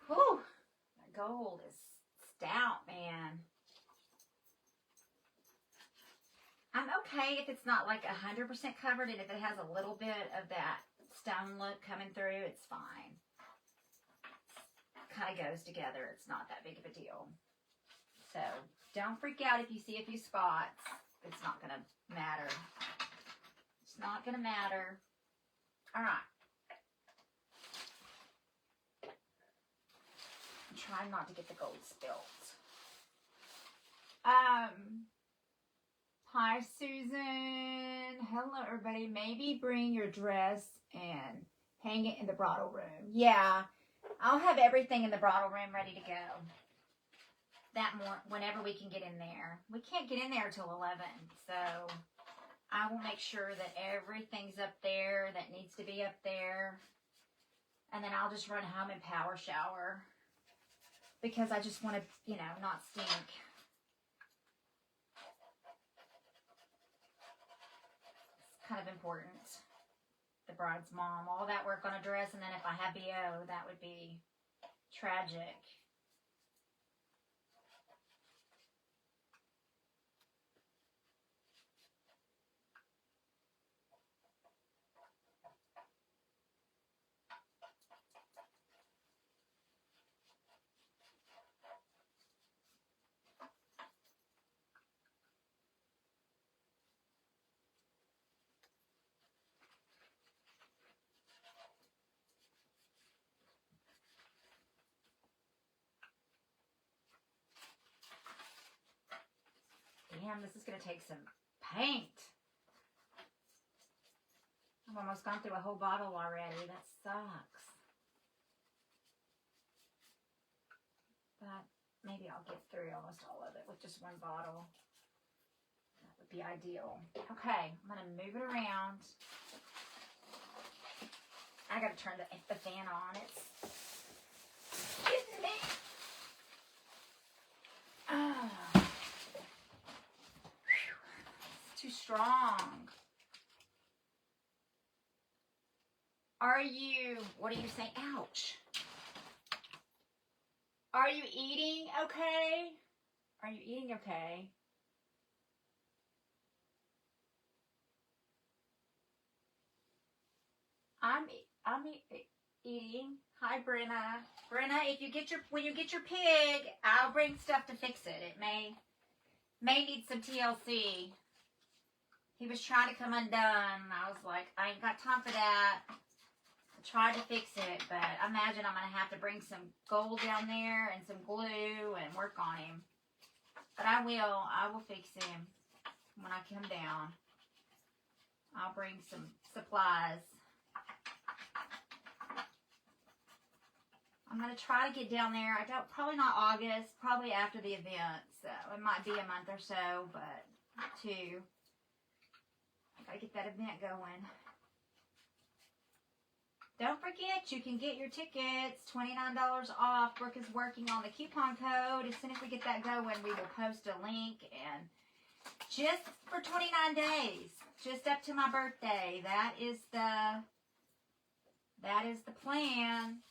Whew, that gold is stout, man. I'm okay if it's not like 100% covered, and if it has a little bit of that stone look coming through, it's fine. Kind of goes together. It's not that big of a deal. So don't freak out if you see a few spots. It's not going to matter. It's not going to matter. All right. I'm trying not to get the gold spilt. Hi, Susan. Hello, everybody. Maybe bring your dress and hang it in the bridal room. Yeah, I'll have everything in the bridal room ready to go. that more whenever we can get in there. We can't get in there till 11, so I will make sure that everything's up there that needs to be up there. And then I'll just run home and power shower because I just want to, you know, not stink. It's kind of important. The bride's mom, all that work on a dress, and then if I have BO, that would be tragic. Damn, this is going to take some paint. I've almost gone through a whole bottle already. That sucks. But maybe I'll get through almost all of it with just one bottle. That would be ideal. Okay, I'm going to move it around. I got to turn the fan on. It's getting me. Oh. Too strong. Are you, what are you saying? Ouch. Are you eating okay? Are you eating okay? I'm eating. Hi, Brenna. Brenna, if you get when you get your pig, I'll bring stuff to fix it. It may need some TLC. He was trying to come undone. I was like, I ain't got time for that. I tried to fix it, but I imagine I'm going to have to bring some gold down there and some glue and work on him. But I will fix him when I come down. I'll bring some supplies. I'm going to try to get down there. Probably not August, probably after the event. So it might be a month or so, but 2. I gotta get that event going. Don't forget, you can get your tickets, $29 off. Brooke is working on the coupon code. As soon as we get that going, we will post a link. And just for 29 days, just up to my birthday. That is the plan.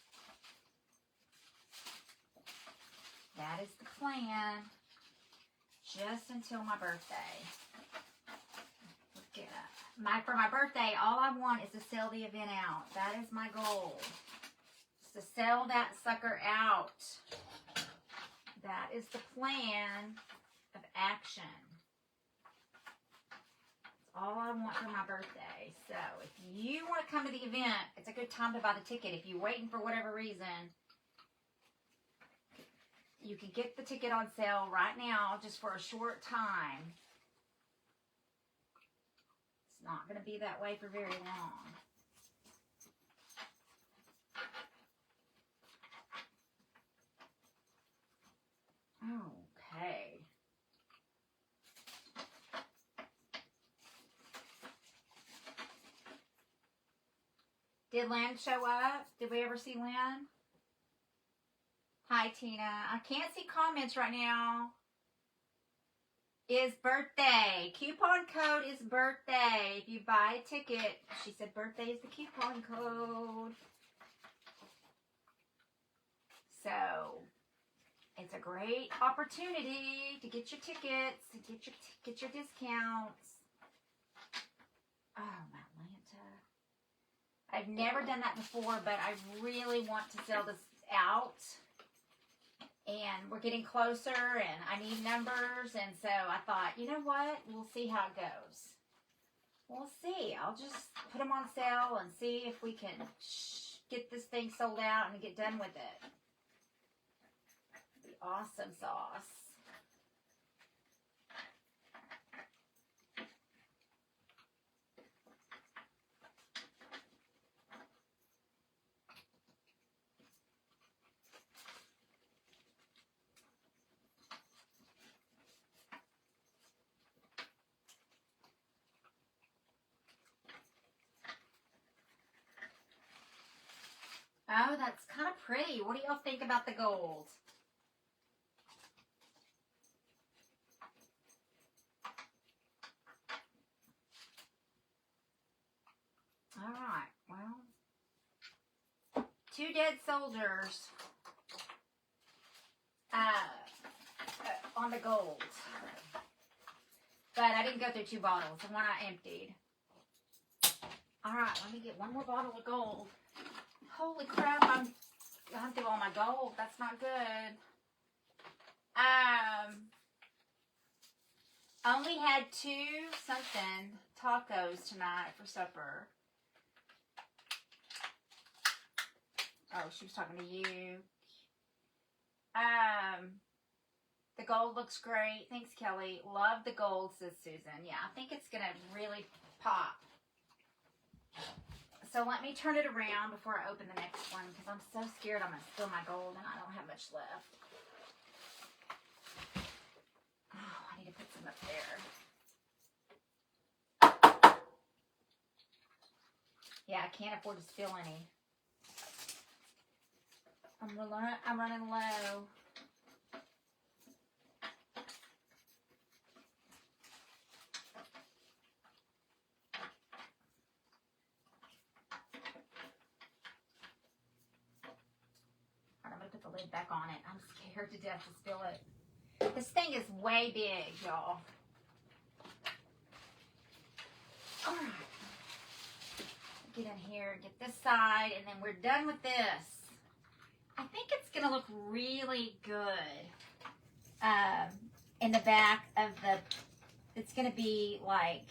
That is the plan. Just until my birthday. For my birthday, all I want is to sell the event out. That is my goal. Is to sell that sucker out. That is the plan of action. That's all I want for my birthday. So if you want to come to the event, it's a good time to buy the ticket. If you're waiting for whatever reason, you can get the ticket on sale right now just for a short time. Not going to be that way for very long. Okay. Did Lynn show up? Did we ever see Lynn? Hi, Tina. I can't see comments right now. Is birthday. Coupon code is birthday. If you buy a ticket, she said birthday is the coupon code. So, it's a great opportunity to get your tickets, to get your discounts. Oh, Atlanta. I've never done that before, but I really want to sell this out. And we're getting closer, and I need numbers, and so I thought, you know what? We'll see how it goes. We'll see. I'll just put them on sale and see if we can get this thing sold out and get done with it. The awesome sauce. Oh, that's kind of pretty. What do y'all think about the gold? All right, well, 2 dead soldiers on the gold. But I didn't go through 2 bottles. The one I emptied. All right, let me get 1 more bottle of gold. Holy crap, I'm going through all my gold. That's not good. Only had 2 something tacos tonight for supper. Oh, she was talking to you. The gold looks great. Thanks, Kelly. Love the gold, says Susan. Yeah, I think it's going to really pop. So let me turn it around before I open the next one because I'm so scared I'm going to spill my gold and I don't have much left. Oh, I need to put some up there. Yeah, I can't afford to spill any. I'm running low. I'm going to put the lid back on it. I'm scared to death to spill it. This thing is way big, y'all. All right. Get in here, get this side, and then we're done with this. I think it's going to look really good in the back of the, it's going to be like,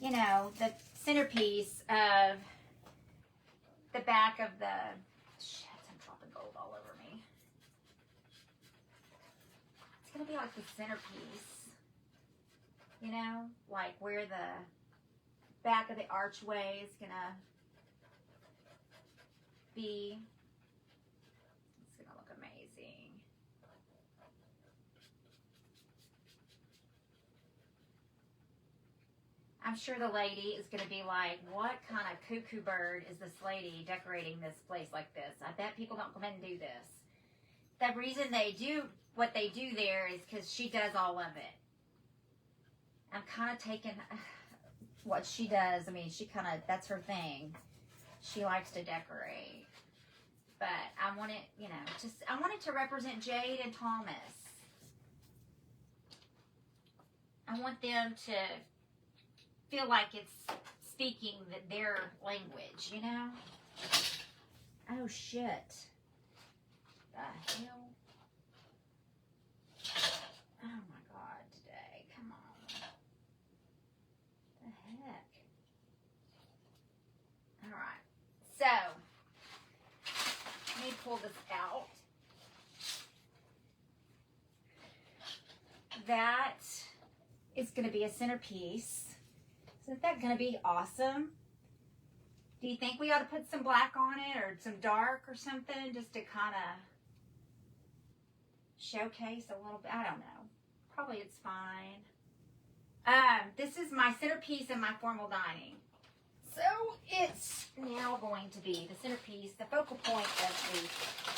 you know, the centerpiece of the back of the, shit, I'm dropping gold all over me. It's going to be like the centerpiece, you know, like where the back of the archway is going to be. I'm sure the lady is going to be like, what kind of cuckoo bird is this lady decorating this place like this? I bet people don't come in and do this. The reason they do what they do there is because she does all of it. I'm kind of taking what she does. I mean, she kind of, that's her thing. She likes to decorate. But I want it, you know, just, I want it to represent Jade and Thomas. I want them to feel like it's speaking their language, you know? Oh, shit. The hell? Oh, my God, today. Come on. The heck? All right. So, let me pull this out. That is going to be a centerpiece. Isn't that going to be awesome? Do you think we ought to put some black on it or some dark or something just to kind of showcase a little bit? I don't know. Probably it's fine. This is my centerpiece in my formal dining. So it's now going to be the centerpiece, the focal point of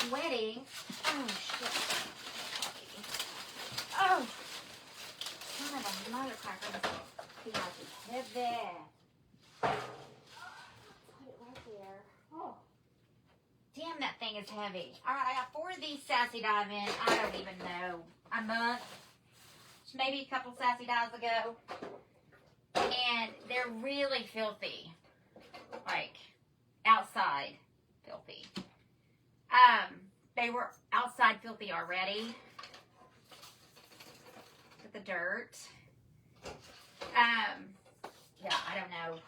the wedding. Oh, shit. Oh, son of a mother cracker. Be like a heavy. Put it right there. Oh, damn, that thing is heavy. All right, I got 4 of these Sassy Dive in. I don't even know, a month, maybe a couple Sassy Dives ago, and they're really filthy, like outside filthy. They were outside filthy already with the dirt. Yeah, I don't know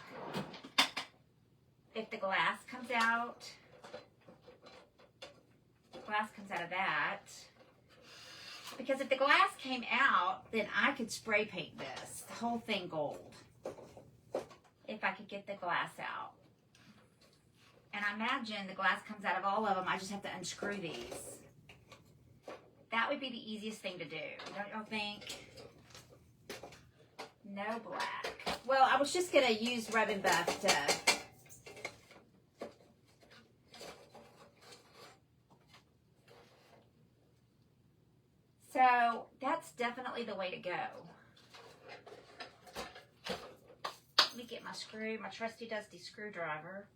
if the glass comes out. The glass comes out of that. Because if the glass came out, then I could spray paint this, the whole thing gold. If I could get the glass out. And I imagine the glass comes out of all of them. I just have to unscrew these. That would be the easiest thing to do. Don't y'all think? No black. Well, I was just going to use Rub and Buff So that's definitely the way to go. Let me get my trusty dusty screwdriver.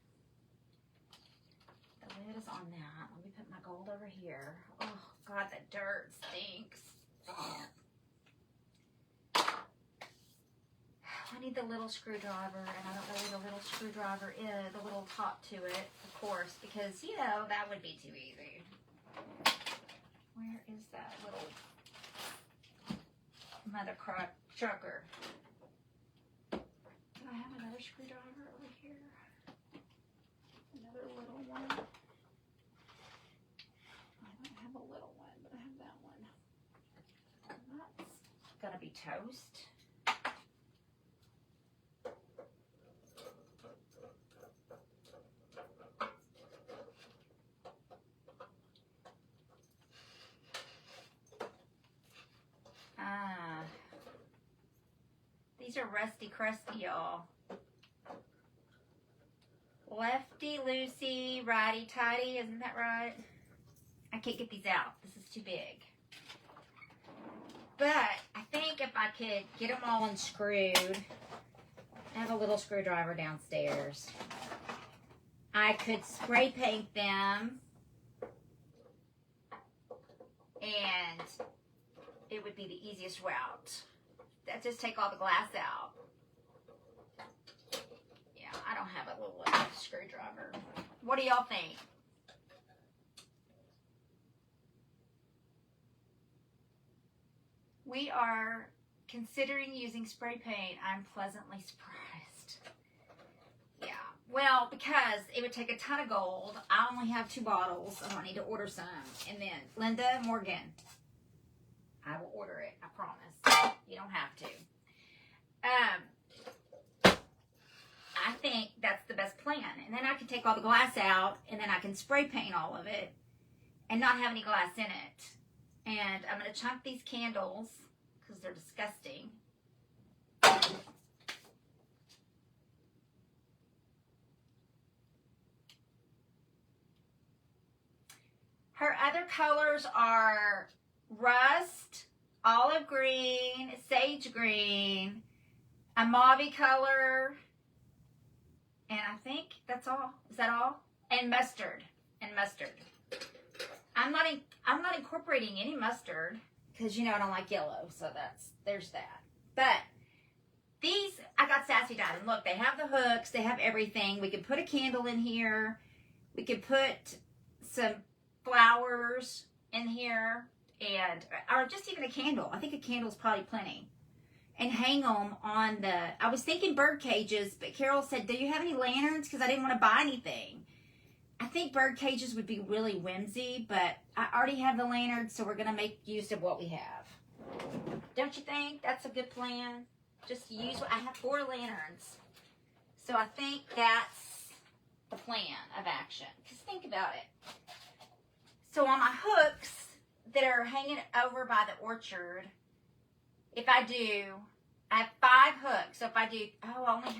The lid is on that. Let me put my gold over here. Oh God, the dirt stinks. I need the little screwdriver, and I don't know where the little screwdriver is, the little top to it, of course, because, you know, that would be too easy. Where is that little mother trucker? Do I have another screwdriver over here? Another little one? I don't have a little one, but I have that one. That's gonna be toast. These are rusty crusty, y'all. Lefty loosey, righty tighty, isn't that right? I can't get these out. This is too big. But I think if I could get them all unscrewed, I have a little screwdriver downstairs. I could spray paint them, and it would be the easiest route. Just take all the glass out. Yeah, I don't have a little screwdriver. What do y'all think? We are considering using spray paint. I'm pleasantly surprised. Yeah, well, because it would take a ton of gold. I only have 2 bottles. I don't need to order some. And then, Linda Morgan, I will order it. I promise. You don't have to. I think that's the best plan. And then I can take all the glass out, and then I can spray paint all of it and not have any glass in it. And I'm going to chunk these candles because they're disgusting. Her other colors are rust, olive green, sage green, a mauve color, and I think that's all. Is that all? And mustard. I'm not incorporating any mustard because, you know, I don't like yellow, so there's that. But these, I got Sassy Dyed, and look, they have the hooks, they have everything. We can put a candle in here. We can put some flowers in here, or just even a candle. I think a candle is probably plenty. And hang them on I was thinking bird cages, but Carol said, do you have any lanterns? Because I didn't want to buy anything. I think bird cages would be really whimsy, but I already have the lanterns, so we're going to make use of what we have. Don't you think that's a good plan? Just use I have 4 lanterns. So I think that's the plan of action. Because think about it. So on my hooks that are hanging over by the orchard, I have 5 hooks. So if I do, I only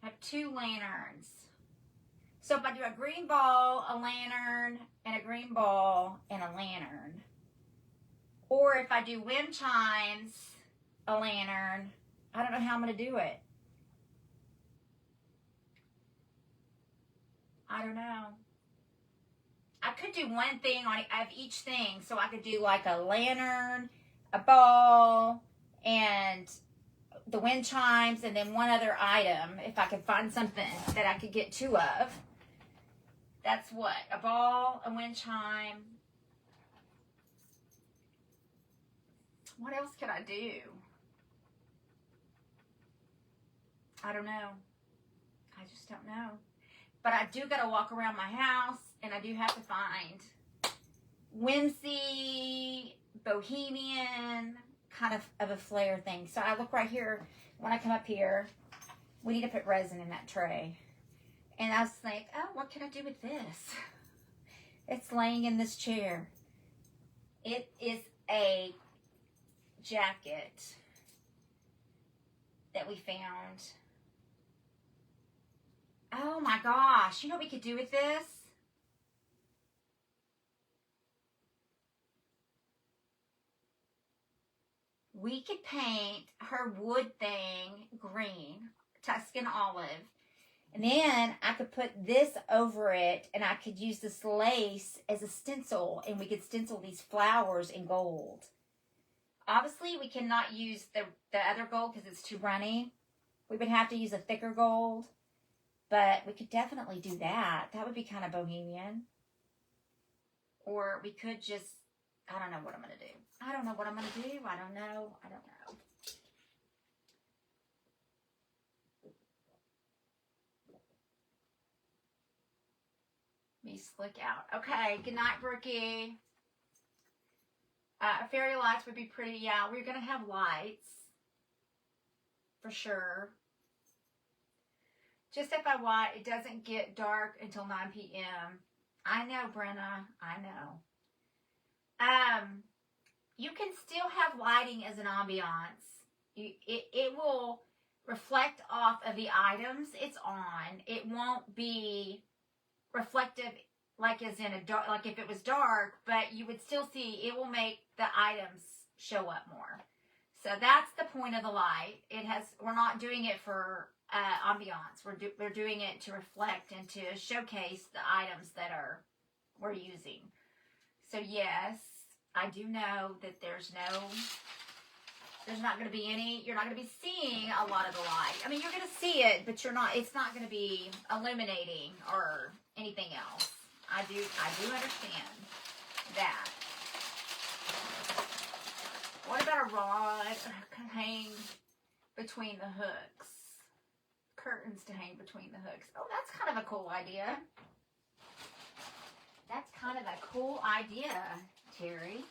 have 2 lanterns. So if I do a green ball, a lantern, and a green ball, and a lantern, or if I do wind chimes, a lantern, I don't know how I'm going to do it. I don't know. I could do one thing of each thing. So I could do like a lantern, a ball, and the wind chimes, and then one other item, if I could find something that I could get 2 of. That's what? A ball, a wind chime. What else could I do? I don't know. I just don't know. But I do got to walk around my house, and I do have to find whimsy, bohemian, kind of a flair thing. So I look right here, when I come up here, we need to put resin in that tray. And I was like, oh, what can I do with this? It's laying in this chair. It is a jacket that we found. Oh my gosh, you know what we could do with this? we could paint her wood thing green, Tuscan olive. And then I could put this over it, and I could use this lace as a stencil, and we could stencil these flowers in gold. Obviously, we cannot use the other gold because it's too runny. We would have to use a thicker gold, but we could definitely do that. That would be kind of bohemian. Or we could just, I don't know what I'm going to do. I don't know what I'm going to do. I don't know. Me slick out. Okay, good night, Brookie. Fairy lights would be pretty. Yeah, we're going to have lights. For sure. Just FYI, it doesn't get dark until 9 p.m. I know, Brenna. I know. You can still have lighting as an ambiance. It will reflect off of the items it's on. It won't be reflective like as in a dark, like if it was dark, but you would still see, it will make the items show up more. So that's the point of the light. We're not doing it for ambiance. We're doing it to reflect and to showcase the items that we're using. So yes, I do know that there's not going to be any, you're not going to be seeing a lot of the light. I mean, you're going to see it, but it's not going to be illuminating or anything else. I do understand that. What about a rod hang between the hooks? Curtains to hang between the hooks. Oh, that's kind of a cool idea. That's kind of a cool idea, Terry.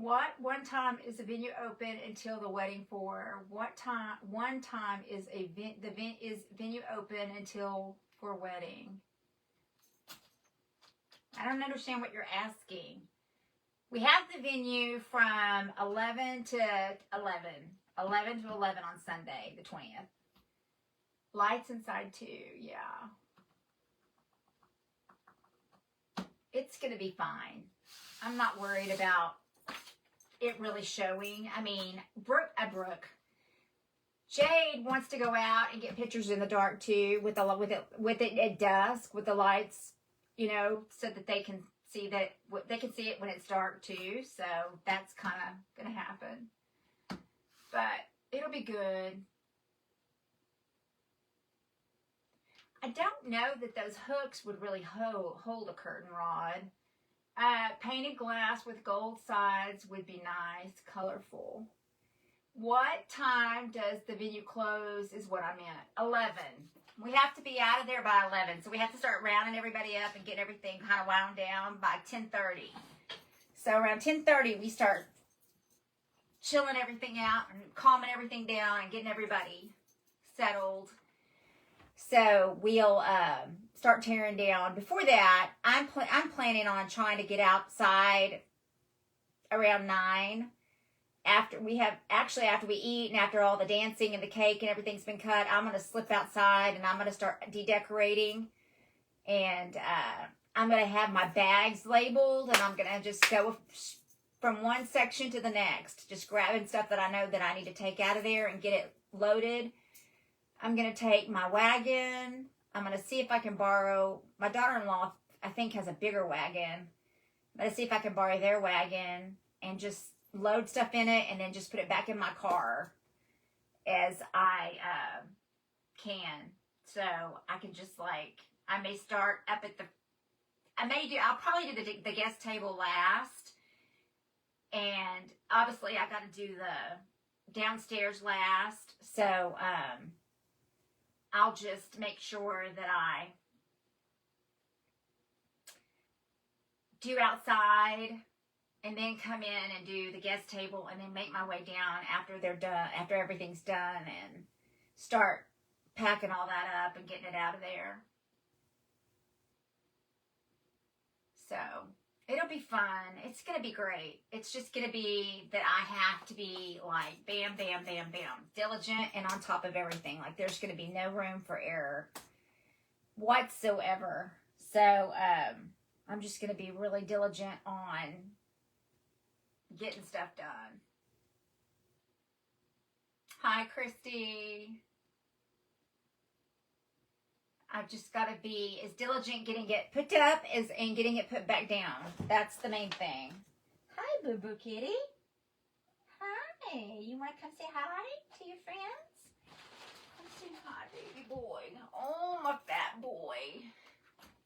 What one time is the venue open until the wedding for? What time? One time is venue open until for wedding? I don't understand what you're asking. We have the venue from 11 to 11 on Sunday, the 20th. Lights inside too, yeah. It's gonna be fine. I'm not worried about it really showing. I mean, Brooke. Jade wants to go out and get pictures in the dark too, with it at dusk, with the lights, so that they can see it when it's dark too. So that's kind of gonna happen, but it'll be good. I don't know that those hooks would really hold a curtain rod. Painted glass with gold sides would be nice, colorful. What time does the venue close is what I meant. 11. We have to be out of there by 11. So we have to start rounding everybody up and getting everything kind of wound down by 10:30. So around 10:30, we start chilling everything out and calming everything down and getting everybody settled. So we'll start tearing down. Before that, I'm planning on trying to get outside around 9. After we eat and after all the dancing and the cake and everything's been cut, I'm going to slip outside and I'm going to start de-decorating. And I'm going to have my bags labeled, and I'm going to just go from one section to the next, just grabbing stuff that I know that I need to take out of there and get it loaded. I'm going to take my wagon. I'm going to see if I can borrow, my daughter-in-law, I think, has a bigger wagon. I'm going to see if I can borrow their wagon and just load stuff in it and then just put it back in my car as I can. So I can just I may start up at I'll probably do the guest table last. And obviously I got to do the downstairs last. So, I'll just make sure that I do outside and then come in and do the guest table, and then make my way down after they're done, after everything's done, and start packing all that up and getting it out of there. So it'll be fun. It's going to be great. It's just going to be that I have to be like bam, bam, bam, bam, diligent and on top of everything. Like there's going to be no room for error whatsoever. So I'm just going to be really diligent on getting stuff done. Hi, Christy. I've just got to be as diligent getting it put up and getting it put back down. That's the main thing. Hi, Boo Boo Kitty. Hi. You want to come say hi to your friends? Come say hi, baby boy. Oh, my fat boy.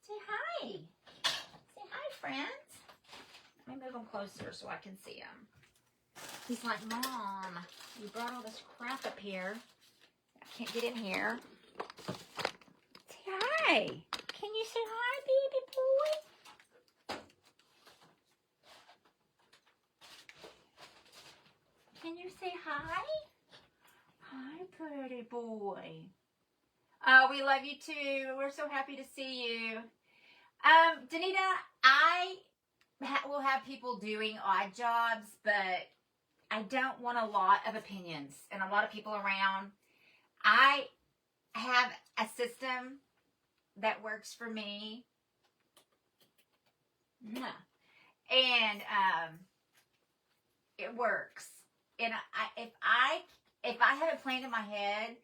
Say hi. Say hi, friends. Let me move him closer so I can see him. He's like, Mom, you brought all this crap up here. I can't get in here. Hi. Can you say hi, baby boy? Can you say hi? Hi, pretty boy. Oh, we love you too. We're so happy to see you. Danita, I will have people doing odd jobs, but I don't want a lot of opinions and a lot of people around. I have a system that works for me. And it works. And if I have a plan in my head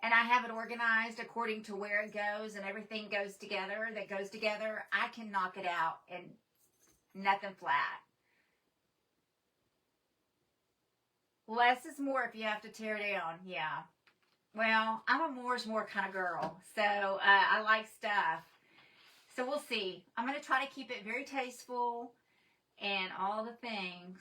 and I have it organized according to where it goes and everything goes together, I can knock it out and nothing flat. Less is more if you have to tear down. Yeah. Well, I'm a more is more kind of girl, so I like stuff. So we'll see. I'm going to try to keep it very tasteful and all the things.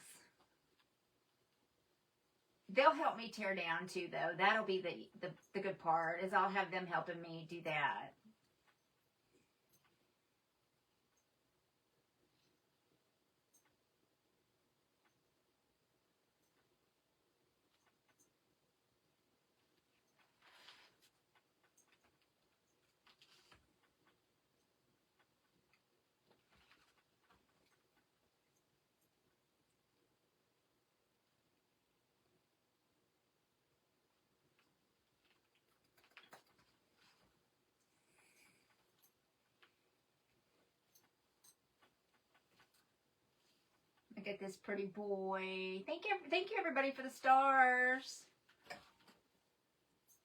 They'll help me tear down too, though. That'll be the good part, is I'll have them helping me do that. Look at this pretty boy. Thank you everybody for the stars.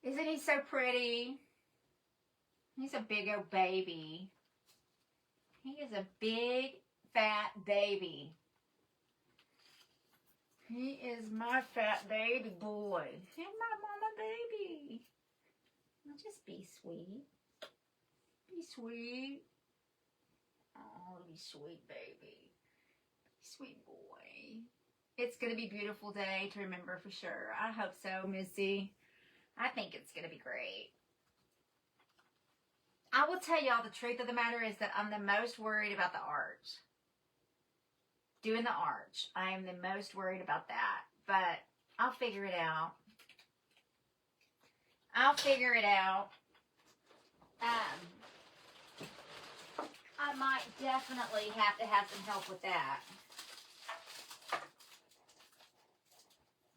Isn't he so pretty? He's a big old baby. He is a big fat baby. He is my fat baby boy. He's my mama baby. Now just be sweet. Be sweet. Oh, be sweet baby. Sweet boy. It's going to be a beautiful day to remember for sure. I hope so, Missy. I think it's going to be great. I will tell y'all the truth of the matter is that I'm the most worried about the arch. Doing the arch. I am the most worried about that. But I'll figure it out. I'll figure it out. I might definitely have to have some help with that.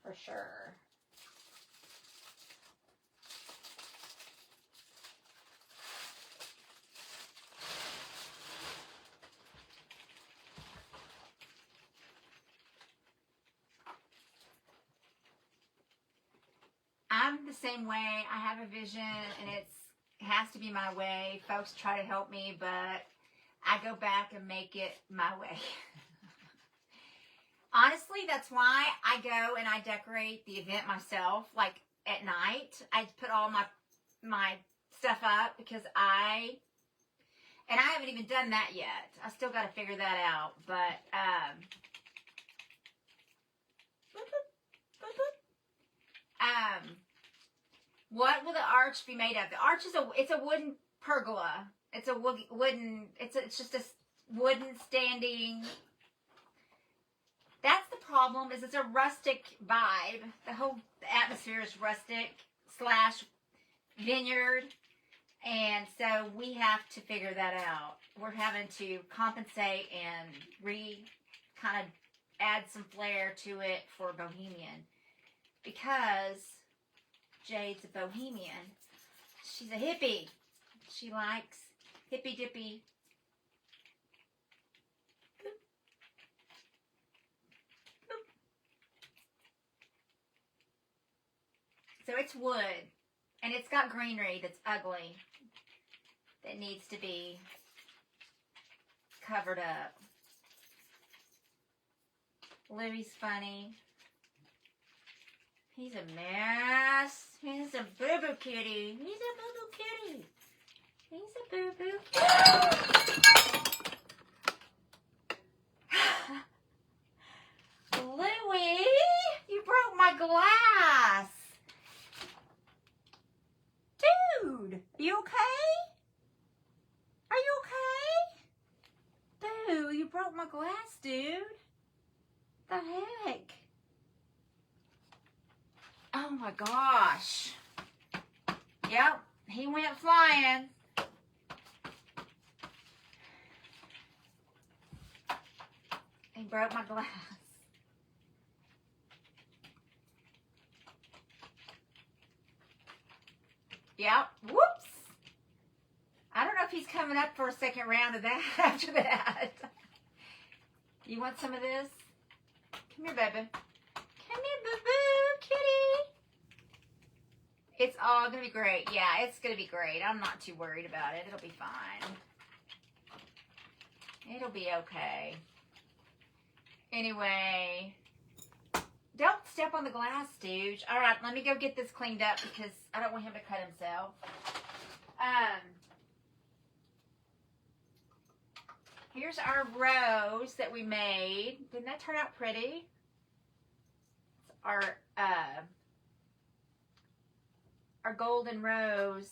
For sure. I'm the same way. I have a vision and it has to be my way. Folks try to help me, but I go back and make it my way. Honestly, that's why I go and I decorate the event myself. Like at night, I put all my stuff up because I haven't even done that yet. I still got to figure that out. But what will the arch be made of? The arch is it's a wooden pergola. It's a wooden. It's just a wooden standing problem is it's a rustic vibe. The whole atmosphere is rustic / vineyard. And so we have to figure that out. We're having to compensate and kind of add some flair to it for bohemian. Because Jade's a bohemian. She's a hippie. She likes hippy dippy. So it's wood, and it's got greenery that's ugly, that needs to be covered up. Louie's funny. He's a mess. He's a boo-boo kitty. He's a boo-boo kitty. He's a boo-boo kitty. Louie, you broke my glass. Dude, you okay? Are you okay? Boo, you broke my glass, dude. The heck? Oh my gosh. Yep, he went flying. He broke my glass. Yep. Whoops. I don't know if he's coming up for a second round of that after that. You want some of this? Come here, baby. Come here, boo-boo, kitty. It's all going to be great. Yeah, it's going to be great. I'm not too worried about it. It'll be fine. It'll be okay. Anyway, don't step on the glass, Stooge. All right, let me go get this cleaned up because I don't want him to cut himself. Here's our rose that we made. Didn't that turn out pretty? It's our golden rose.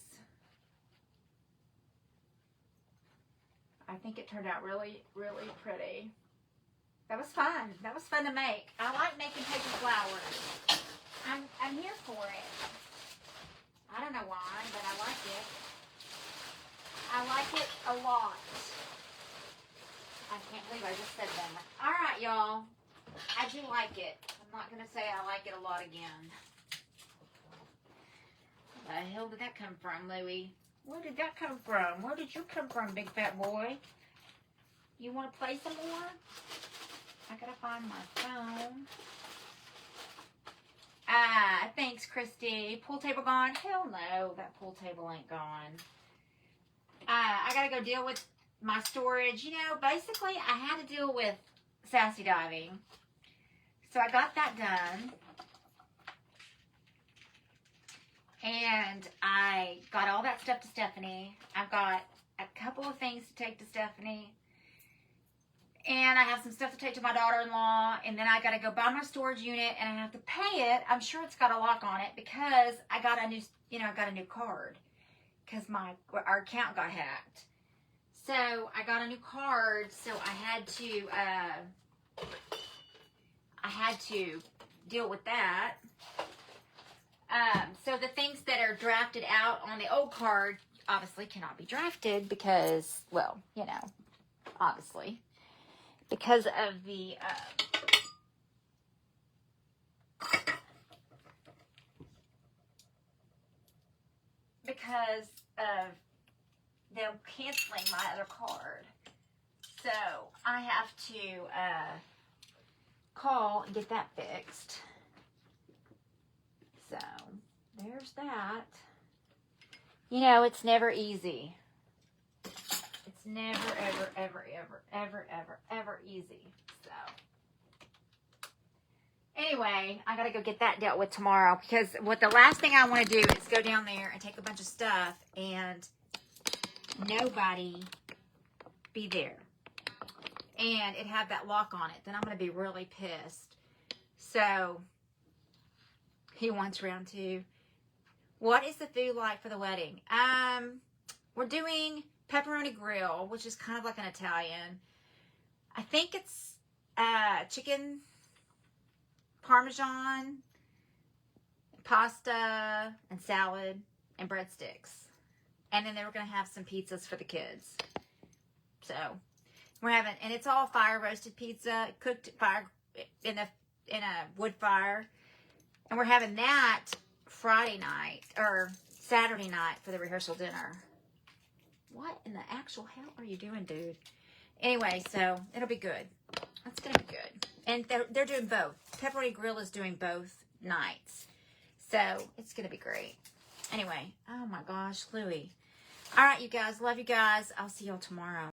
I think it turned out really, really pretty. That was fun. That was fun to make. I like making paper flowers. I'm here for it. I don't know why, but I like it. I like it a lot. I can't believe I just said that. All right, y'all. I do like it. I'm not going to say I like it a lot again. Where the hell did that come from, Louie? Where did that come from? Where did you come from, big fat boy? You want to play some more? I gotta find my phone. Thanks, Christy. Pool table gone? Hell no, that pool table ain't gone. I gotta go deal with my storage. You know, basically, I had to deal with sassy diving. So I got that done. And I got all that stuff to Stephanie. I've got a couple of things to take to Stephanie. And I have some stuff to take to my daughter-in-law. And then I got to go buy my storage unit and I have to pay it. I'm sure it's got a lock on it because I got a new, I got a new card because our account got hacked. So I got a new card. So I had to deal with that. So the things that are drafted out on the old card obviously cannot be drafted because, well, obviously. Because of the them canceling my other card. So I have to call and get that fixed. So there's that. It's never easy. It's never, ever, ever, ever, ever, ever, ever easy. So, anyway, I got to go get that dealt with tomorrow because the last thing I want to do is go down there and take a bunch of stuff and nobody be there. And it had that lock on it. Then I'm going to be really pissed. So, he wants round 2. What is the food like for the wedding? We're doing pepperoni grill, which is kind of like an Italian. I think it's chicken Parmesan, pasta, and salad, and breadsticks. And then they were going to have some pizzas for the kids. So, we're having, and it's all fire roasted pizza, cooked fire in a wood fire. And we're having that Friday night, or Saturday night for the rehearsal dinner. What in the actual hell are you doing, dude? Anyway, so it'll be good. It's going to be good. And they're doing both. Pepperoni Grill is doing both nights. So it's going to be great. Anyway, oh my gosh, Louie. All right, you guys. Love you guys. I'll see y'all tomorrow.